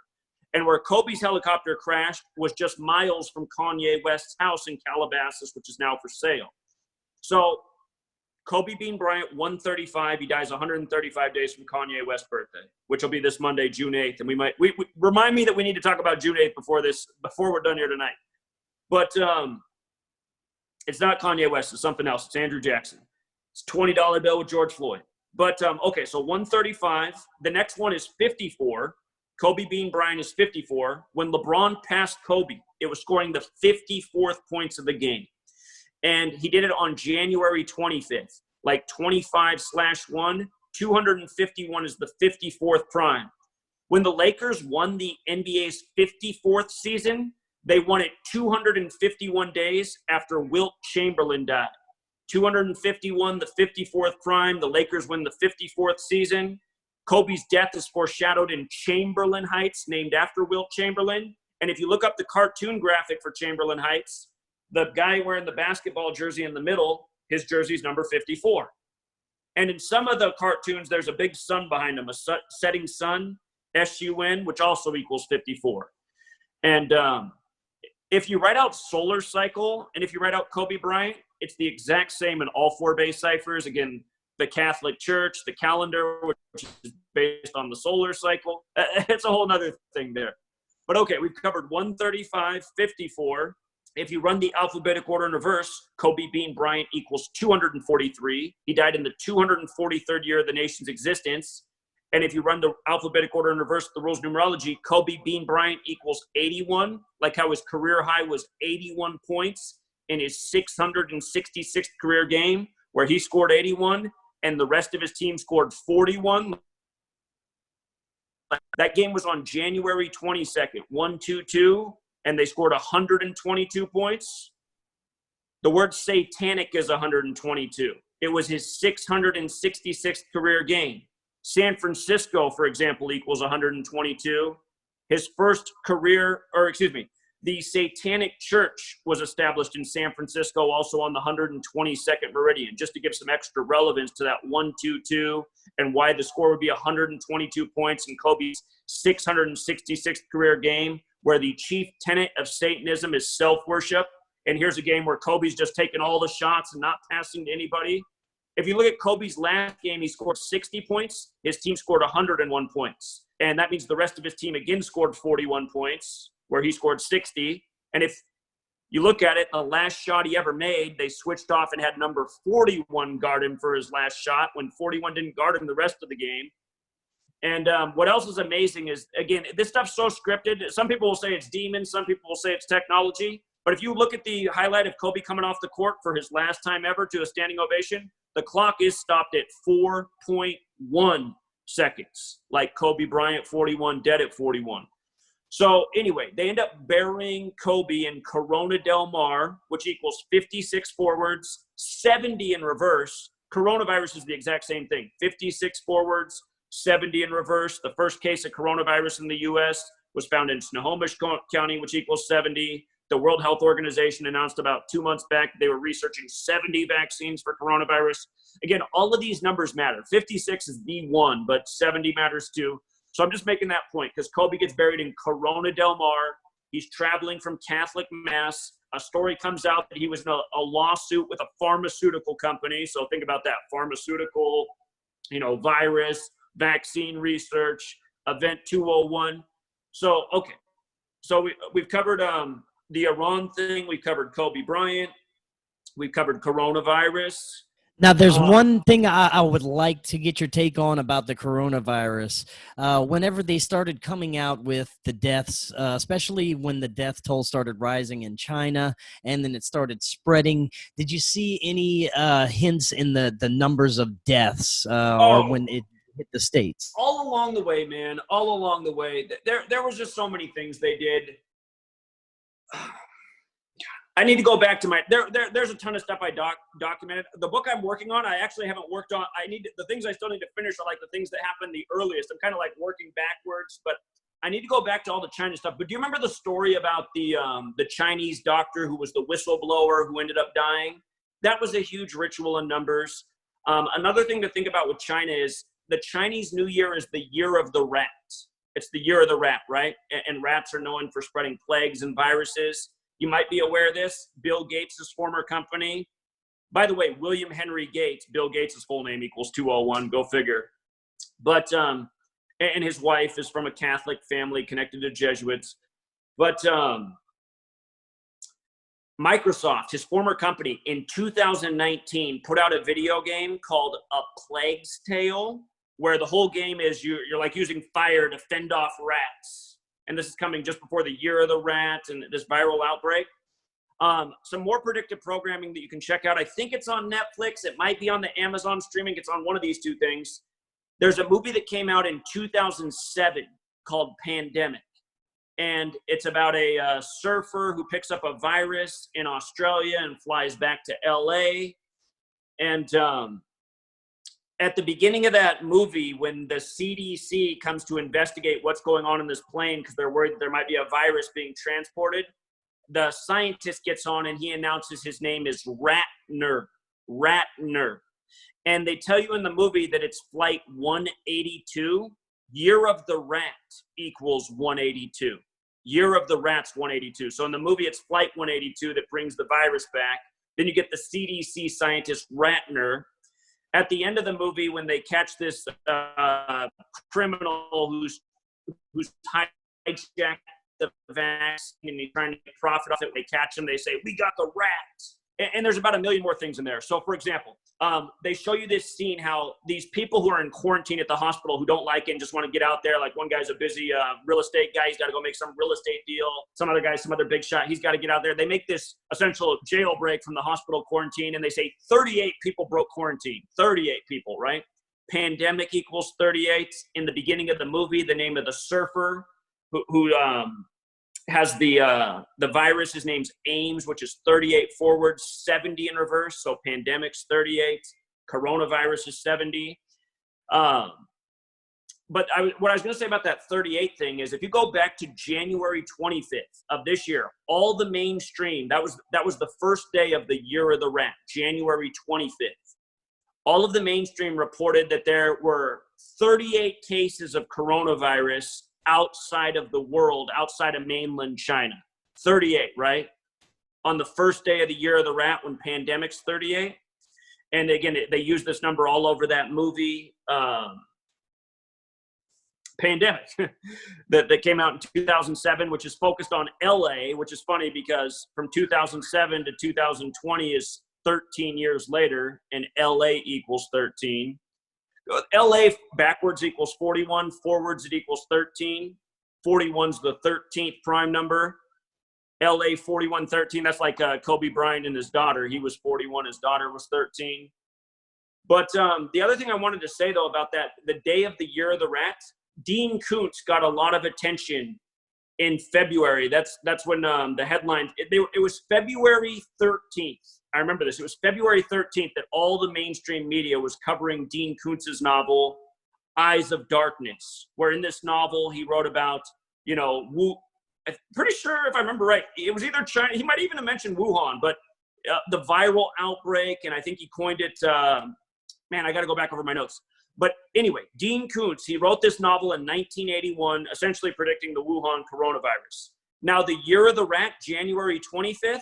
And where Kobe's helicopter crashed was just miles from Kanye West's house in Calabasas, which is now for sale. So Kobe Bean Bryant, 135. He dies 135 days from Kanye West's birthday, which will be this Monday, June 8th. And we remind me that we need to talk about June 8th before we're done here tonight. But it's not Kanye West. It's something else. It's Andrew Jackson. It's a $20 bill with George Floyd. But, okay, so 135. The next one is 54. Kobe Bean Bryant is 54. When LeBron passed Kobe, it was scoring the 54th points of the game. And he did it on January 25th, like 25/1. 251 is the 54th prime. When the Lakers won the NBA's 54th season, they won it 251 days after Wilt Chamberlain died. 251, the 54th prime. The Lakers win the 54th season. Kobe's death is foreshadowed in Chamberlain Heights, named after Wilt Chamberlain. And if you look up the cartoon graphic for Chamberlain Heights, the guy wearing the basketball jersey in the middle, his jersey's number 54. And in some of the cartoons, there's a big sun behind him, a setting sun, SUN, which also equals 54. And if you write out solar cycle and if you write out Kobe Bryant, it's the exact same in all 4 base ciphers. Again, the Catholic Church, the calendar, which is based on the solar cycle. It's a whole other thing there. But okay, we've covered 135, 54. If you run the alphabetic order in reverse, Kobe Bean Bryant equals 243. He died in the 243rd year of the nation's existence. And if you run the alphabetic order in reverse, the rules of numerology, Kobe Bean Bryant equals 81, like how his career high was 81 points in his 666th career game, where he scored 81, and the rest of his team scored 41. That game was on January 22nd, 1-2-2, and they scored 122 points. The word satanic is 122. It was his 666th career game. San Francisco, for example, equals 122. His first career, or excuse me, The Satanic Church was established in San Francisco, also on the 122nd meridian, just to give some extra relevance to that 1-2-2 and why the score would be 122 points in Kobe's 666th career game, where the chief tenet of Satanism is self-worship. And here's a game where Kobe's just taking all the shots and not passing to anybody. If you look at Kobe's last game, he scored 60 points. His team scored 101 points. And that means the rest of his team again scored 41 points, where he scored 60. And if you look at it, the last shot he ever made, they switched off and had number 41 guard him for his last shot when 41 didn't guard him the rest of the game. And what else is amazing is, again, this stuff's so scripted. Some people will say it's demons. Some people will say it's technology. But if you look at the highlight of Kobe coming off the court for his last time ever to a standing ovation, the clock is stopped at 4.1 seconds, like Kobe Bryant, 41, dead at 41. So anyway, they end up burying Kobe in Corona Del Mar, which equals 56 forwards, 70 in reverse. Coronavirus is the exact same thing, 56 forwards, 70 in reverse. The first case of coronavirus in the U.S. was found in Snohomish County, which equals 70. The World Health Organization announced about 2 months back they were researching 70 vaccines for coronavirus. Again, all of these numbers matter. 56 is the one, but 70 matters too. So I'm just making that point because Kobe gets buried in Corona Del Mar. He's traveling from Catholic Mass. A story comes out that he was in a lawsuit with a pharmaceutical company. So think about that, pharmaceutical, virus, vaccine research, Event 201. So, okay. So we've covered the Iran thing. We've covered Kobe Bryant. We've covered coronavirus. Now, there's one thing I would like to get your take on about the coronavirus. Whenever they started coming out with the deaths, especially when the death toll started rising in China and then it started spreading, did you see any hints in the numbers of deaths or when it hit the States? All along the way, man, all along the way, there was just so many things they did. I need to go back to there's a ton of stuff I documented. The book I'm working on, I actually haven't worked on. The things I still need to finish are like the things that happened the earliest. I'm kind of like working backwards, but I need to go back to all the China stuff. But do you remember the story about the Chinese doctor who was the whistleblower who ended up dying? That was a huge ritual in numbers. Another thing to think about with China is the Chinese New Year is the year of the rat. It's the year of the rat, right? And rats are known for spreading plagues and viruses. You might be aware of this. Bill Gates' former company. By the way, William Henry Gates, Bill Gates' full name equals 201, go figure. But, and his wife is from a Catholic family connected to Jesuits. But Microsoft, his former company, in 2019 put out a video game called A Plague's Tale, where the whole game is you're like using fire to fend off rats. And this is coming just before the year of the rat and this viral outbreak. Some more predictive programming that you can check out. I think it's on Netflix. It might be on the Amazon streaming. It's on one of these two things. There's a movie that came out in 2007 called Pandemic. And it's about a surfer who picks up a virus in Australia and flies back to LA. And at the beginning of that movie, when the CDC comes to investigate what's going on in this plane because they're worried that there might be a virus being transported, the scientist gets on and he announces his name is Ratner. And they tell you in the movie that it's flight 182. Year of the rat equals 182. Year of the rat's 182. So in the movie, it's flight 182 that brings the virus back. Then you get the CDC scientist Ratner. At the end of the movie, when they catch this criminal who's hijacked the vaccine and he's trying to profit off it, when they catch him, they say, "We got the rat." And there's about a million more things in there. So, for example, they show you this scene how these people who are in quarantine at the hospital who don't like it and just want to get out there, like one guy's a busy real estate guy. He's got to go make some real estate deal. Some other guy, some other big shot. He's got to get out there. They make this essential jailbreak from the hospital quarantine, and they say 38 people broke quarantine. 38 people, right? Pandemic equals 38. In the beginning of the movie, the name of the surfer who has the virus, his name's Ames, which is 38 forward, 70 in reverse. So pandemic's 38, coronavirus is 70. but what I was going to say about that 38 thing is, if you go back to January 25th of this year, all the mainstream, that was the first day of the Year of the Rat, January 25th. All of the mainstream reported that there were 38 cases of coronavirus outside of the world, outside of mainland China. 38, right? On the first day of the Year of the Rat, when pandemic's 38. And again, they use this number all over that movie, Pandemic, that came out in 2007, which is focused on LA, which is funny because from 2007 to 2020 is 13 years later, and LA equals 13. LA backwards equals 41, forwards it equals 13. 41's the 13th prime number. LA 4113, that's like Kobe Bryant and his daughter. He was 41, his daughter was 13. But the other thing I wanted to say, though, about that, the day of the Year of the Rat, Dean Koontz got a lot of attention in February. That's when the headlines, it was February 13th. I remember this. It was February 13th that all the mainstream media was covering Dean Koontz's novel, Eyes of Darkness, where in this novel he wrote about, I'm pretty sure, if I remember right, it was either China, he might even have mentioned Wuhan, but the viral outbreak, and I think he coined it, man, I got to go back over my notes. But anyway, Dean Koontz, he wrote this novel in 1981, essentially predicting the Wuhan coronavirus. Now, the Year of the Rat, January 25th,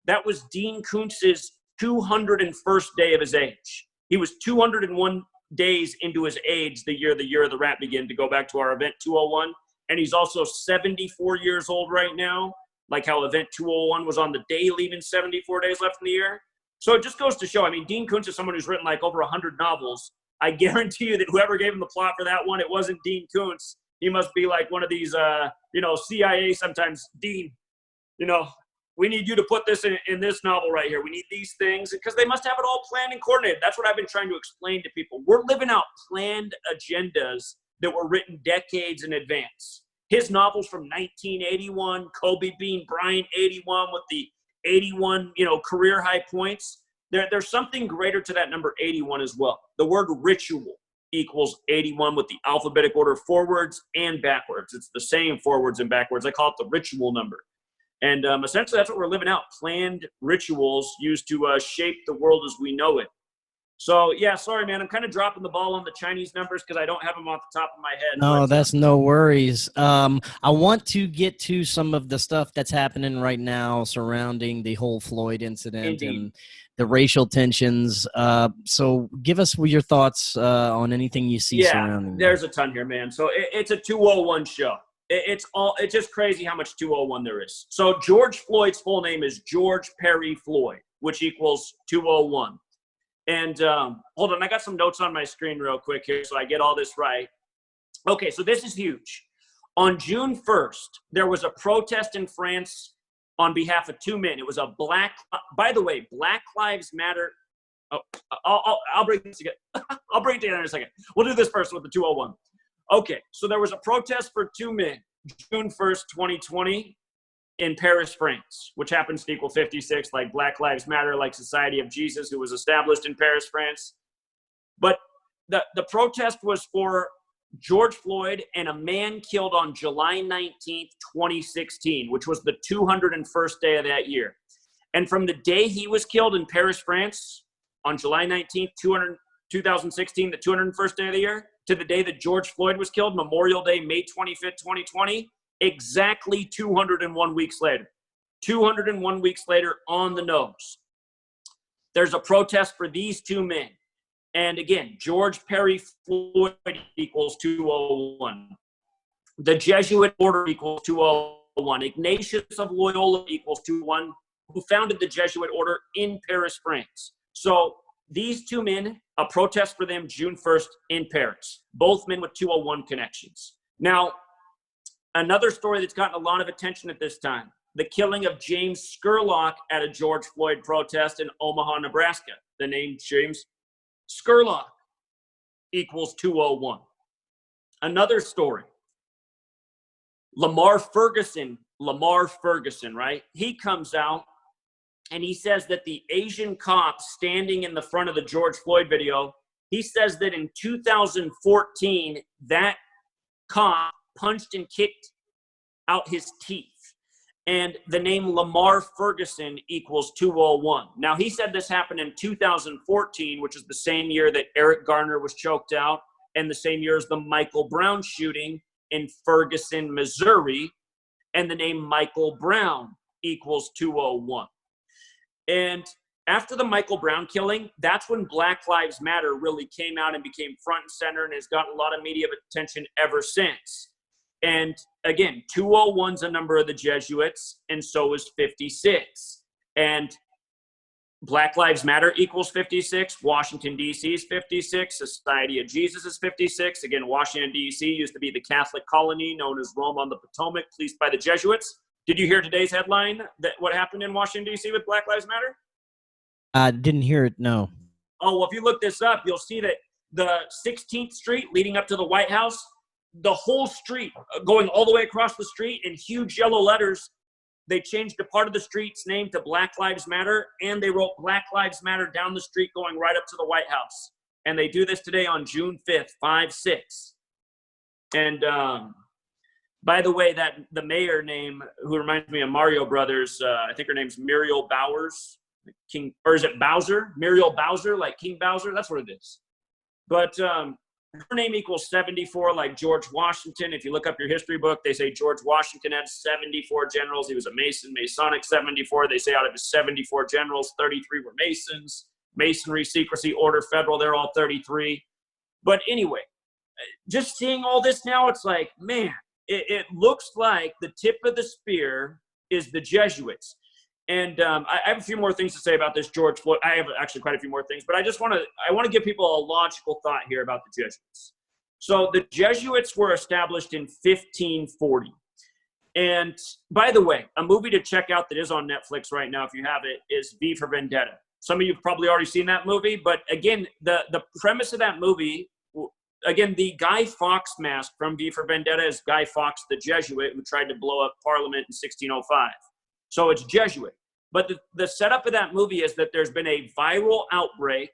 that was Dean Koontz's 201st day of his age. He was 201 days into his age the year of the Rat began, to go back to our event 201. And he's also 74 years old right now, like how event 201 was on the day, leaving 74 days left in the year. So it just goes to show, I mean, Dean Koontz is someone who's written like over 100 novels. I guarantee you that whoever gave him the plot for that one, it wasn't Dean Koontz. He must be like one of these, CIA sometimes. Dean, we need you to put this in this novel right here. We need these things, because they must have it all planned and coordinated. That's what I've been trying to explain to people. We're living out planned agendas that were written decades in advance. His novels from 1981, Kobe Bean Bryant 81 with the 81, career high points. There's something greater to that number 81 as well. The word ritual equals 81 with the alphabetic order forwards and backwards. It's the same forwards and backwards. I call it the ritual number. And essentially that's what we're living out, planned rituals used to shape the world as we know it. So, yeah, sorry, man. I'm kind of dropping the ball on the Chinese numbers because I don't have them off the top of my head. No, that's no worries. I want to get to some of the stuff that's happening right now surrounding the whole Floyd incident. Indeed. And the racial tensions. So give us your thoughts on anything you see surrounding. There's a ton here, man. So it's a 201 show. It's just crazy how much 201 there is. So George Floyd's full name is George Perry Floyd, which equals 201. And hold on, I got some notes on my screen real quick here so I get all this right. Okay, so this is huge. On June 1st, there was a protest in France on behalf of two men. It was by the way, Black Lives Matter. Oh, I'll bring this again. I'll bring it together in a second. We'll do this first with the 201. Okay, so there was a protest for two men, June 1st, 2020, in Paris, France, which happens to equal 56, like Black Lives Matter, like Society of Jesus, who was established in Paris, France. But the protest was for George Floyd and a man killed on July 19th, 2016, which was the 201st day of that year. And from the day he was killed in Paris, France, on July 19th, 2016, the 201st day of the year, to the day that George Floyd was killed, Memorial Day, May 25th, 2020, exactly 201 weeks later. 201 weeks later, on the nose. There's a protest for these two men. And again, George Perry Floyd equals 201. The Jesuit order equals 201. Ignatius of Loyola equals 201, who founded the Jesuit order in Paris, France. So these two men, a protest for them June 1st in Paris. Both men with 201 connections. Now, another story that's gotten a lot of attention at this time, the killing of James Scurlock at a George Floyd protest in Omaha, Nebraska. The name James Scurlock equals 201. Another story, Lamar Ferguson, right? He comes out and he says that the Asian cop standing in the front of the George Floyd video He says that in 2014, that cop punched and kicked out his teeth. And the name Lamar Ferguson equals 201. Now, he said this happened in 2014, which is the same year that Eric Garner was choked out, and the same year as the Michael Brown shooting in Ferguson, Missouri. And the name Michael Brown equals 201. And after the Michael Brown killing, that's when Black Lives Matter really came out and became front and center and has gotten a lot of media attention ever since. And again, 201's a number of the Jesuits, and so is 56. And Black Lives Matter equals 56. Washington, D.C. is 56. Society of Jesus is 56. Again, Washington, D.C. used to be the Catholic colony known as Rome on the Potomac, policed by the Jesuits. Did you hear today's headline, that what happened in Washington, D.C. with Black Lives Matter? I didn't hear it, no. Oh, well, if you look this up, you'll see that the 16th Street leading up to the White House, the whole street going all the way across the street in huge yellow letters, they changed a part of the street's name to Black Lives Matter, and they wrote Black Lives Matter down the street going right up to the White House. And they do this today on June 5th, 5/6. And by the way, that the mayor name, who reminds me of Mario Brothers, I think her name's Muriel Bowers, King, or is it Bowser? Muriel Bowser, like King Bowser? That's what it is. But her name equals 74, like George Washington. If you look up your history book, they say George Washington had 74 generals. He was a Mason, Masonic 74. They say out of his 74 generals, 33 were Masons. Masonry, secrecy, order, federal, they're all 33. But anyway, just seeing all this now, it's like, man, it looks like the tip of the spear is the Jesuits. And I have a few more things to say about this George Floyd. I have actually quite a few more things, but I want to give people a logical thought here about the Jesuits. So the Jesuits were established in 1540. And by the way, a movie to check out that is on Netflix right now, if you have it, is V for Vendetta. Some of you have probably already seen that movie, but again, the premise of that movie, again, the Guy Fawkes mask from V for Vendetta is Guy Fawkes, the Jesuit who tried to blow up Parliament in 1605. So it's Jesuit. But the setup of that movie is that there's been a viral outbreak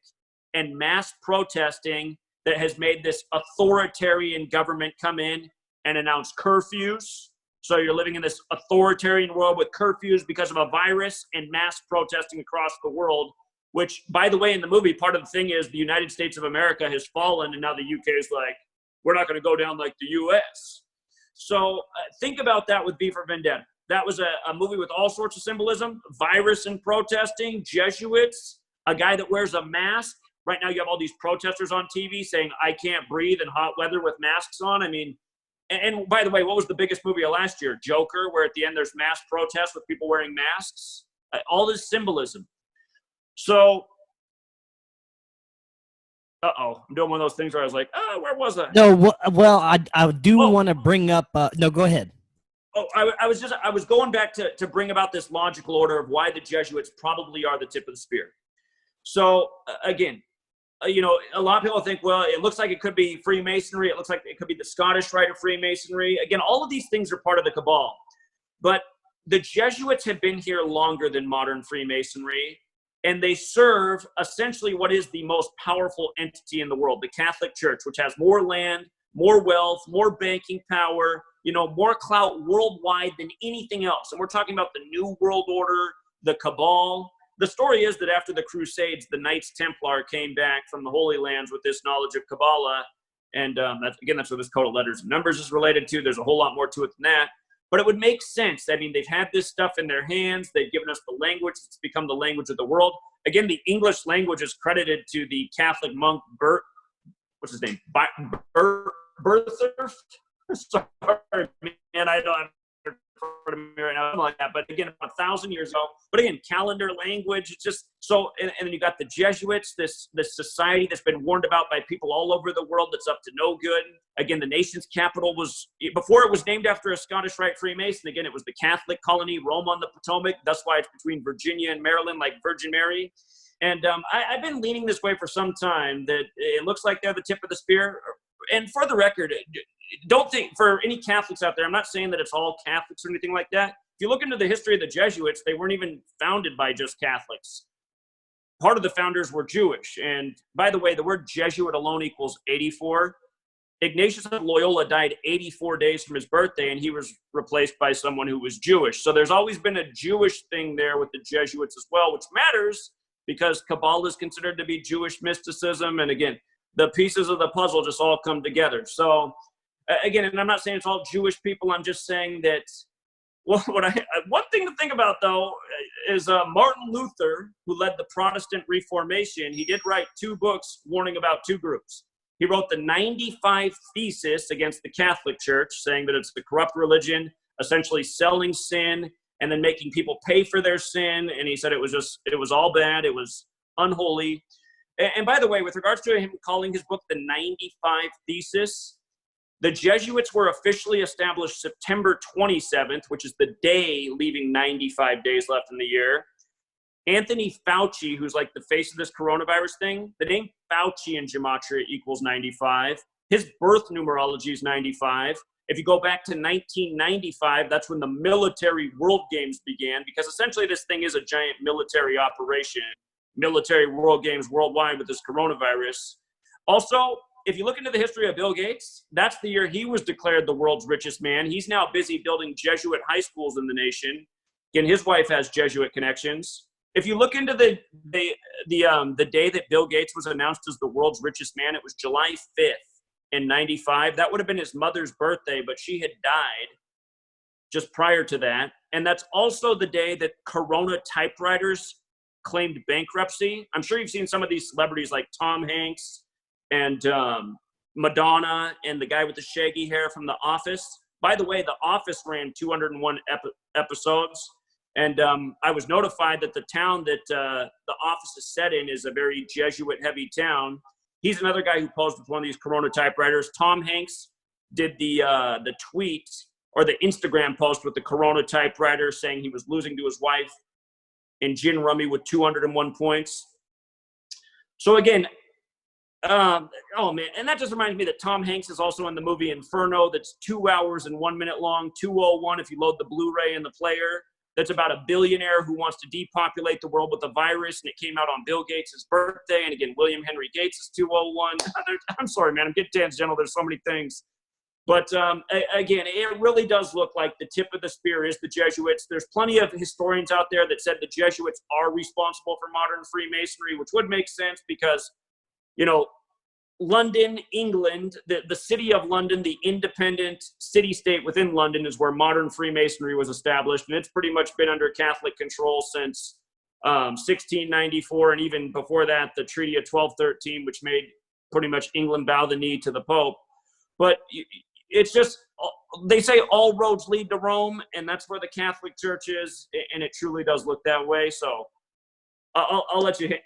and mass protesting that has made this authoritarian government come in and announce curfews. So you're living in this authoritarian world with curfews because of a virus and mass protesting across the world, which, by the way, in the movie, part of the thing is the United States of America has fallen, and now the UK is like, we're not going to go down like the US. So think about that with V for Vendetta. That was a movie with all sorts of symbolism, virus and protesting, Jesuits, a guy that wears a mask. Right now you have all these protesters on TV saying, I can't breathe in hot weather with masks on. I mean, and by the way, what was the biggest movie of last year? Joker, where at the end there's mass protests with people wearing masks. All this symbolism. So, I'm doing one of those things where I was like, where was I? No, well, I do want to bring up, no, go ahead. Oh, I was going back to bring about this logical order of why the Jesuits probably are the tip of the spear. So again, a lot of people think, well, it looks like it could be Freemasonry. It looks like it could be the Scottish Rite of Freemasonry. Again, all of these things are part of the cabal. But the Jesuits have been here longer than modern Freemasonry, and they serve essentially what is the most powerful entity in the world, the Catholic Church, which has more land, more wealth, more banking power, more clout worldwide than anything else. And we're talking about the New World Order, the cabal. The story is that after the Crusades, the Knights Templar came back from the Holy Lands with this knowledge of Kabbalah. And that's what this code of letters and numbers is related to. There's a whole lot more to it than that. But it would make sense. I mean, they've had this stuff in their hands. They've given us the language. It's become the language of the world. Again, the English language is credited to the Catholic monk Bert. What's his name? Berthurst? Sorry, man, I don't have it in front of me right now, something like that. But again, about 1,000 years ago. But again, calendar language, it's just so. And then you got the Jesuits, this society that's been warned about by people all over the world that's up to no good. Again, the nation's capital was, before it was named after a Scottish Rite Freemason, again, it was the Catholic colony, Rome on the Potomac. That's why it's between Virginia and Maryland, like Virgin Mary. And I've been leaning this way for some time, that it looks like they're the tip of the spear. And for the record, don't think, for any Catholics out there, I'm not saying that it's all Catholics or anything like that. If you look into the history of the Jesuits, they weren't even founded by just Catholics. part of the founders were Jewish. And by the way, the word Jesuit alone equals 84. Ignatius of Loyola died 84 days from his birthday, and he was replaced by someone who was Jewish. So there's always been a Jewish thing there with the Jesuits as well, which matters because Kabbalah is considered to be Jewish mysticism. And again, the pieces of the puzzle just all come together. So again, and I'm not saying it's all Jewish people. I'm just saying that one thing to think about, though, is Martin Luther, who led the Protestant Reformation. He did write 2 books warning about 2 groups. He wrote the 95 Thesis against the Catholic Church, saying that it's the corrupt religion, essentially selling sin and then making people pay for their sin. And he said it was all bad. It was unholy. And by the way, with regards to him calling his book the 95 Thesis, the Jesuits were officially established September 27th, which is the day leaving 95 days left in the year. Anthony Fauci, who's like the face of this coronavirus thing, the name Fauci in gematria equals 95. His birth numerology is 95. If you go back to 1995, that's when the military world games began, because essentially this thing is a giant military operation, military world games worldwide with this coronavirus. Also, if you look into the history of Bill Gates, that's the year he was declared the world's richest man. He's now busy building Jesuit high schools in the nation. Again, his wife has Jesuit connections. If you look into the day that Bill Gates was announced as the world's richest man, it was July 5th in 95. That would have been his mother's birthday, but she had died just prior to that. And that's also the day that Corona typewriters claimed bankruptcy. I'm sure you've seen some of these celebrities like Tom Hanks and Madonna and the guy with the shaggy hair from The Office. By the way, The Office ran 201 episodes. And I was notified that the town that The Office is set in is a very Jesuit-heavy town. He's another guy who posed with one of these Corona typewriters. Tom Hanks did the tweet or the Instagram post with the Corona typewriter saying he was losing to his wife in gin rummy with 201 points. So again, oh man, and that just reminds me that Tom Hanks is also in the movie Inferno that's 2 hours and 1 minute long, 201 if you load the Blu-ray in the player. That's about a billionaire who wants to depopulate the world with a virus, and it came out on Bill Gates' birthday. And again, William Henry Gates is 201. I'm sorry, man, I'm getting tangential. There's so many things. But again, it really does look like the tip of the spear is the Jesuits. There's plenty of historians out there that said the Jesuits are responsible for modern Freemasonry, which would make sense because, you know, London, England, the city of London, the independent city-state within London is where modern Freemasonry was established, and it's pretty much been under Catholic control since 1694, and even before that, the Treaty of 1213, which made pretty much England bow the knee to the Pope. But it's just, they say all roads lead to Rome, and that's where the Catholic Church is, and it truly does look that way. So I'll let you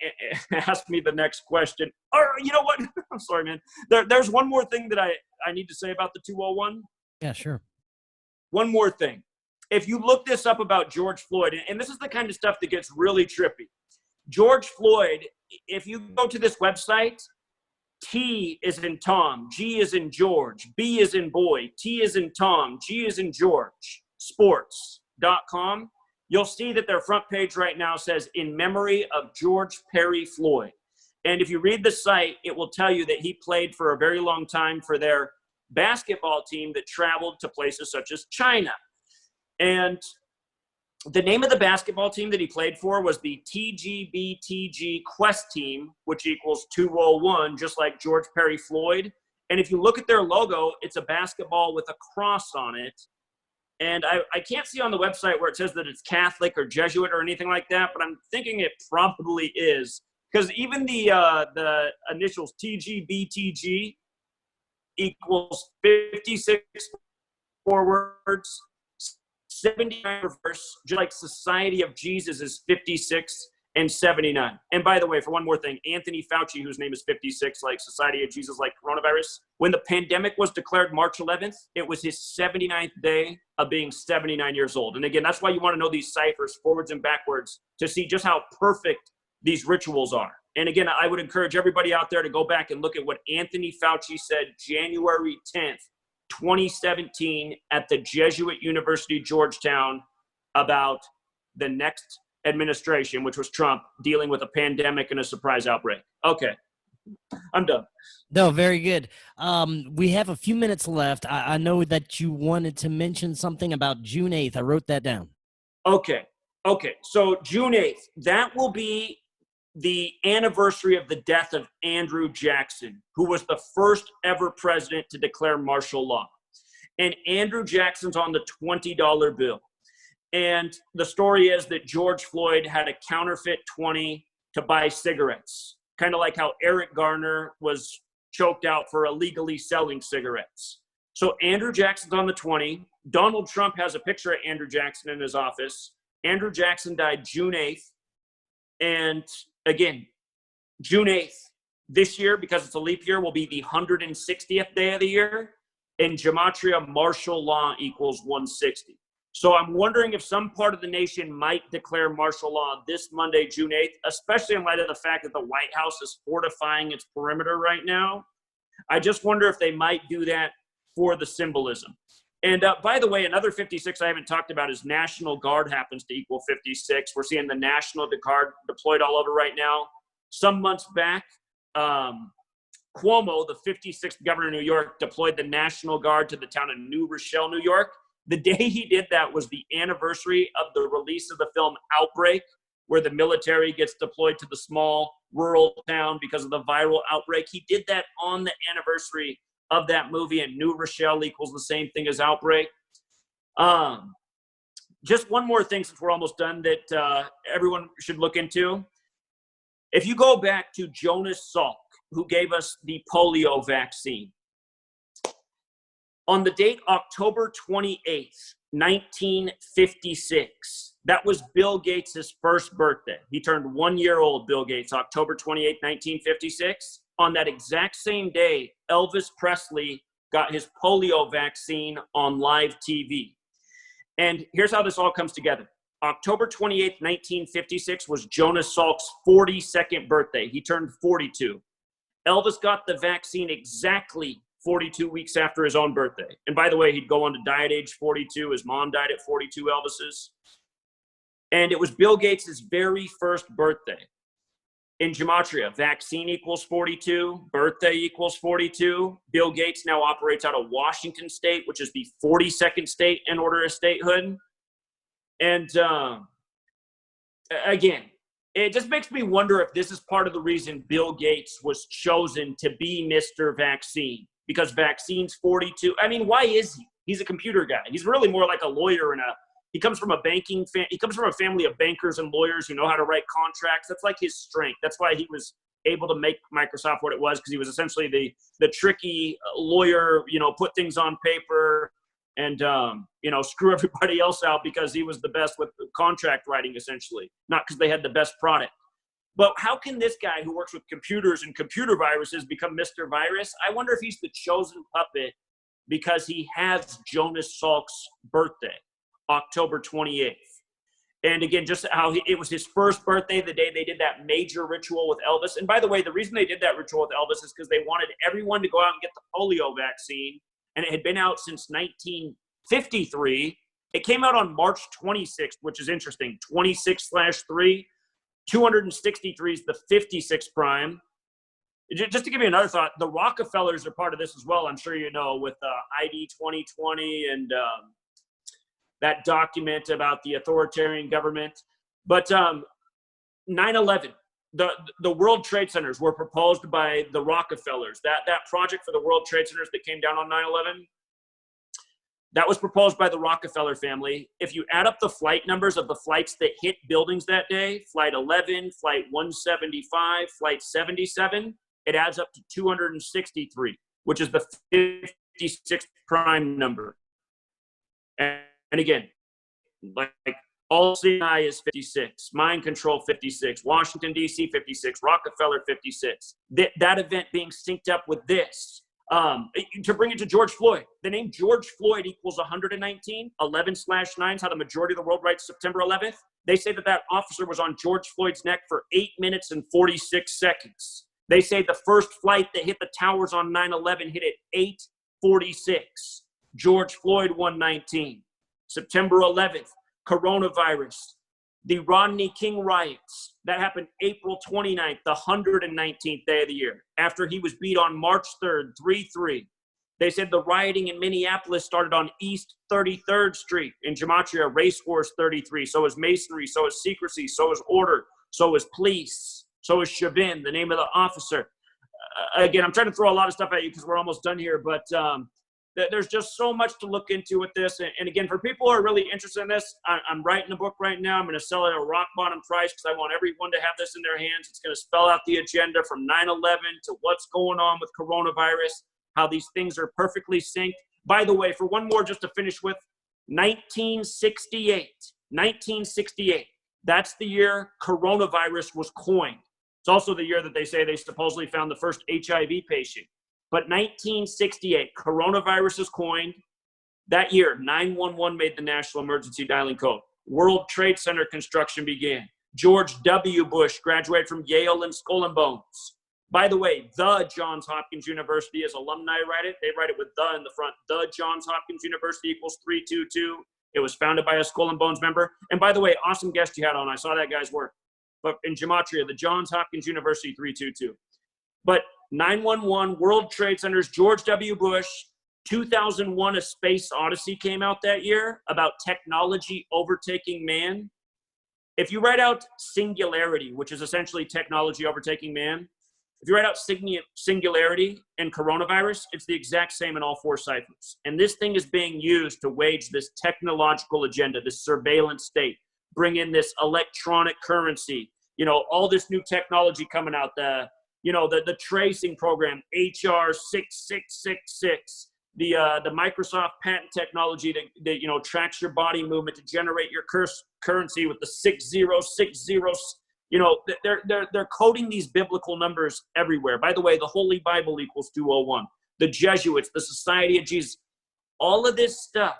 ask me the next question. Or you know what? I'm sorry, man. There's one more thing that I need to say about the 201. Yeah, sure. One more thing. If you look this up about George Floyd, and this is the kind of stuff that gets really trippy. George Floyd, if you go to this website, T is in Tom, G is in George, B is in boy, T is in Tom, G is in George, sports.com. You'll see that their front page right now says, in memory of George Perry Floyd. And if you read the site, it will tell you that he played for a very long time for their basketball team that traveled to places such as China. And the name of the basketball team that he played for was the TGBTG Quest team, which equals 201, just like George Perry Floyd. And if you look at their logo, it's a basketball with a cross on it. And I can't see on the website where it says that it's Catholic or Jesuit or anything like that, but I'm thinking it probably is. Because even the initials TGBTG equals 56 forwards, 79 reverse, just like Society of Jesus is 56 and 79. And by the way, for one more thing, Anthony Fauci, whose name is 56, like Society of Jesus, like coronavirus, when the pandemic was declared March 11th, it was his 79th day of being 79 years old. And again, that's why you want to know these ciphers forwards and backwards to see just how perfect these rituals are. And again, I would encourage everybody out there to go back and look at what Anthony Fauci said January 10th, 2017 at the Jesuit University, Georgetown, about the next administration, which was Trump, dealing with a pandemic and a surprise outbreak. Okay, I'm done. No, very good. We have a few minutes left. I know that you wanted to mention something about June 8th. I wrote that down. Okay. So June 8th, that will be the anniversary of the death of Andrew Jackson, who was the first ever president to declare martial law. And Andrew Jackson's on the $20 bill. And the story is that George Floyd had a counterfeit 20 to buy cigarettes, kind of like how Eric Garner was choked out for illegally selling cigarettes. So Andrew Jackson's on the 20. Donald Trump has a picture of Andrew Jackson in his office. Andrew Jackson died June 8th. And again, June 8th this year, because it's a leap year, will be the 160th day of the year. In gematria, martial law equals 160. So I'm wondering if some part of the nation might declare martial law this Monday, June 8th, especially in light of the fact that the White House is fortifying its perimeter right now. I just wonder if they might do that for the symbolism. And by the way, another 56 I haven't talked about is National Guard happens to equal 56. We're seeing the National Guard deployed all over right now. Some months back, Cuomo, the 56th governor of New York, deployed the National Guard to the town of New Rochelle, New York. The day he did that was the anniversary of the release of the film Outbreak, where the military gets deployed to the small rural town because of the viral outbreak. He did that on the anniversary of that movie, and New Rochelle equals the same thing as Outbreak. Just one more thing since we're almost done that everyone should look into. If you go back to Jonas Salk, who gave us the polio vaccine, on the date October 28th, 1956, that was Bill Gates' first birthday. He turned 1 year old, Bill Gates, October 28th, 1956. On that exact same day, Elvis Presley got his polio vaccine on live TV. And here's how this all comes together. October 28th, 1956 was Jonas Salk's 42nd birthday. He turned 42. Elvis got the vaccine exactly 42 weeks after his own birthday. And by the way, he'd go on to die at age 42. His mom died at 42, Elvis's. And it was Bill Gates' very first birthday. In gematria, vaccine equals 42, birthday equals 42. Bill Gates now operates out of Washington State, which is the 42nd state in order of statehood. And again, it just makes me wonder if this is part of the reason Bill Gates was chosen to be Mr. Vaccine. Because vaccine's 42. I mean, why is he? He's a computer guy. He's really more like a lawyer he comes from a he comes from a family of bankers and lawyers who know how to write contracts. That's like his strength. That's why he was able to make Microsoft what it was, because he was essentially the tricky lawyer, put things on paper and, screw everybody else out because he was the best with contract writing, essentially, not because they had the best product. But how can this guy who works with computers and computer viruses become Mr. Virus? I wonder if he's the chosen puppet because he has Jonas Salk's birthday, October 28th. And again, just how it was his first birthday, the day they did that major ritual with Elvis. And by the way, the reason they did that ritual with Elvis is because they wanted everyone to go out and get the polio vaccine. And it had been out since 1953. It came out on March 26th, which is interesting, 26/3. 263 is the 56th prime. Just to give you another thought, the Rockefellers are part of this as well, I'm sure you know, with ID 2020 and that document about the authoritarian government. But 9/11, the World Trade Centers were proposed by the Rockefellers. That project for the World Trade Centers that came down on 9/11, that was proposed by the Rockefeller family. If you add up the flight numbers of the flights that hit buildings that day, Flight 11, Flight 175, Flight 77, it adds up to 263, which is the 56th prime number. And again, like all CI is 56, Mind Control 56, Washington, D.C. 56, Rockefeller 56. That event being synced up with this. To bring it to George Floyd, the name George Floyd equals 119, 11/9 is how the majority of the world writes September 11th. They say that officer was on George Floyd's neck for 8 minutes and 46 seconds. They say the first flight that hit the towers on 9/11 hit at 8:46. George Floyd 119. September 11th, coronavirus. The Rodney King riots, that happened April 29th, the 119th day of the year, after he was beat on March 3rd, 3-3. They said the rioting in Minneapolis started on East 33rd Street in Gematria, Racehorse 33. So is Masonry, so is secrecy, so is order, so is police, so is Chavin, the name of the officer. Again, I'm trying to throw a lot of stuff at you because we're almost done here, but there's just so much to look into with this. And again, for people who are really interested in this, I'm writing a book right now. I'm going to sell it at a rock bottom price because I want everyone to have this in their hands. It's going to spell out the agenda from 9/11 to what's going on with coronavirus, how these things are perfectly synced. By the way, for one more just to finish with, 1968. 1968. That's the year coronavirus was coined. It's also the year that they say they supposedly found the first HIV patient. But 1968, coronavirus is coined. That year, 911 made the national emergency dialing code. World Trade Center construction began. George W. Bush graduated from Yale and Skull and Bones. By the way, the Johns Hopkins University, as alumni write it, they write it with the in the front. The Johns Hopkins University equals 322. It was founded by a Skull and Bones member. And by the way, awesome guest you had on. I saw that guy's work. But in Gematria, the Johns Hopkins University 322. But 911, World Trade Centers, George W. Bush, 2001, A Space Odyssey came out that year about technology overtaking man. If you write out singularity, which is essentially technology overtaking man, if you write out singularity and coronavirus, it's the exact same in all four ciphers. And this thing is being used to wage this technological agenda, this surveillance state, bring in this electronic currency, all this new technology coming out, the tracing program, HR 6666, the Microsoft patent technology that tracks your body movement to generate your currency with the 6060. They're coding these biblical numbers everywhere. By the way, the Holy Bible equals 201. The Jesuits, the Society of Jesus, all of this stuff,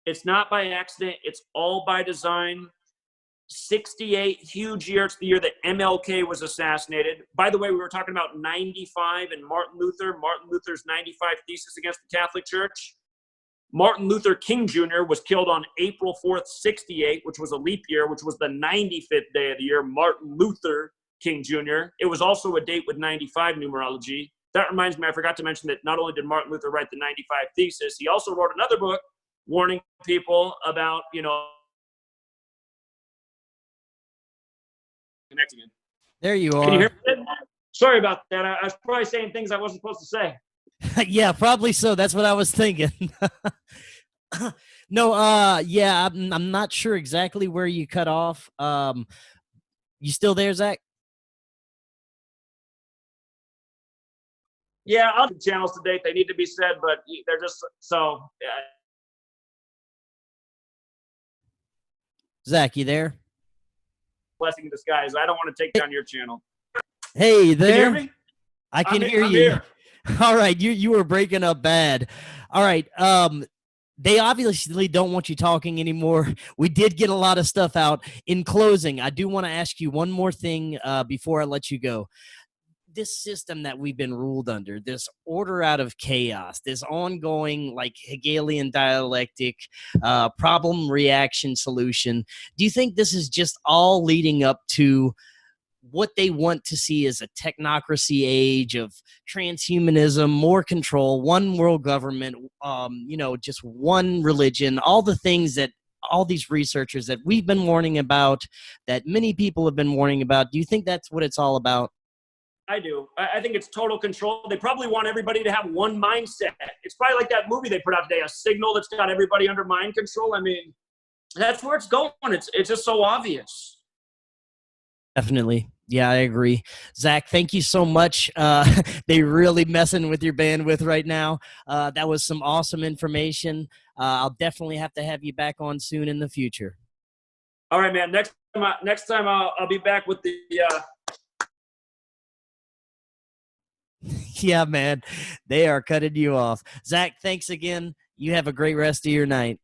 it's not by accident. It's all by design. 68, huge year. It's the year that MLK was assassinated. By the way, we were talking about 95 and Martin Luther. Martin Luther's 95 thesis against the Catholic Church. Martin Luther King Jr. was killed on April 4th, 68, which was a leap year, which was the 95th day of the year, Martin Luther King Jr. It was also a date with 95 numerology. That reminds me, I forgot to mention that not only did Martin Luther write the 95 thesis, he also wrote another book warning people about, connect again. There you are. Can you hear me? Sorry about that. I was probably saying things I wasn't supposed to say. Yeah, probably so. That's what I was thinking. No, yeah, I'm not sure exactly where you cut off. You still there, Zach? Yeah, I'll do channels to date. They need to be said, but they're just so. Zach, you there? Blessing in disguise. I don't want to take down your channel. Hey, there. Can you hear me? I can hear I'm you. here. All right, you were breaking up bad. All right, they obviously don't want you talking anymore. We did get a lot of stuff out. In closing, I do want to ask you one more thing before I let you go. This system that we've been ruled under, this order out of chaos, this ongoing like Hegelian dialectic, problem reaction solution, do you think this is just all leading up to what they want to see as a technocracy age of transhumanism, more control, one world government, just one religion, all the things that all these researchers that we've been warning about, that many people have been warning about? Do you think that's what it's all about? I do. I think it's total control. They probably want everybody to have one mindset. It's probably like that movie they put out today, A Signal, that's got everybody under mind control. I mean, that's where it's going. It's just so obvious. Definitely. Yeah, I agree. Zach, thank you so much. They really messing with your bandwidth right now. That was some awesome information. I'll definitely have to have you back on soon in the future. All right, man. Next time I'll be back with the Yeah, man. They are cutting you off. Zach, thanks again. You have a great rest of your night.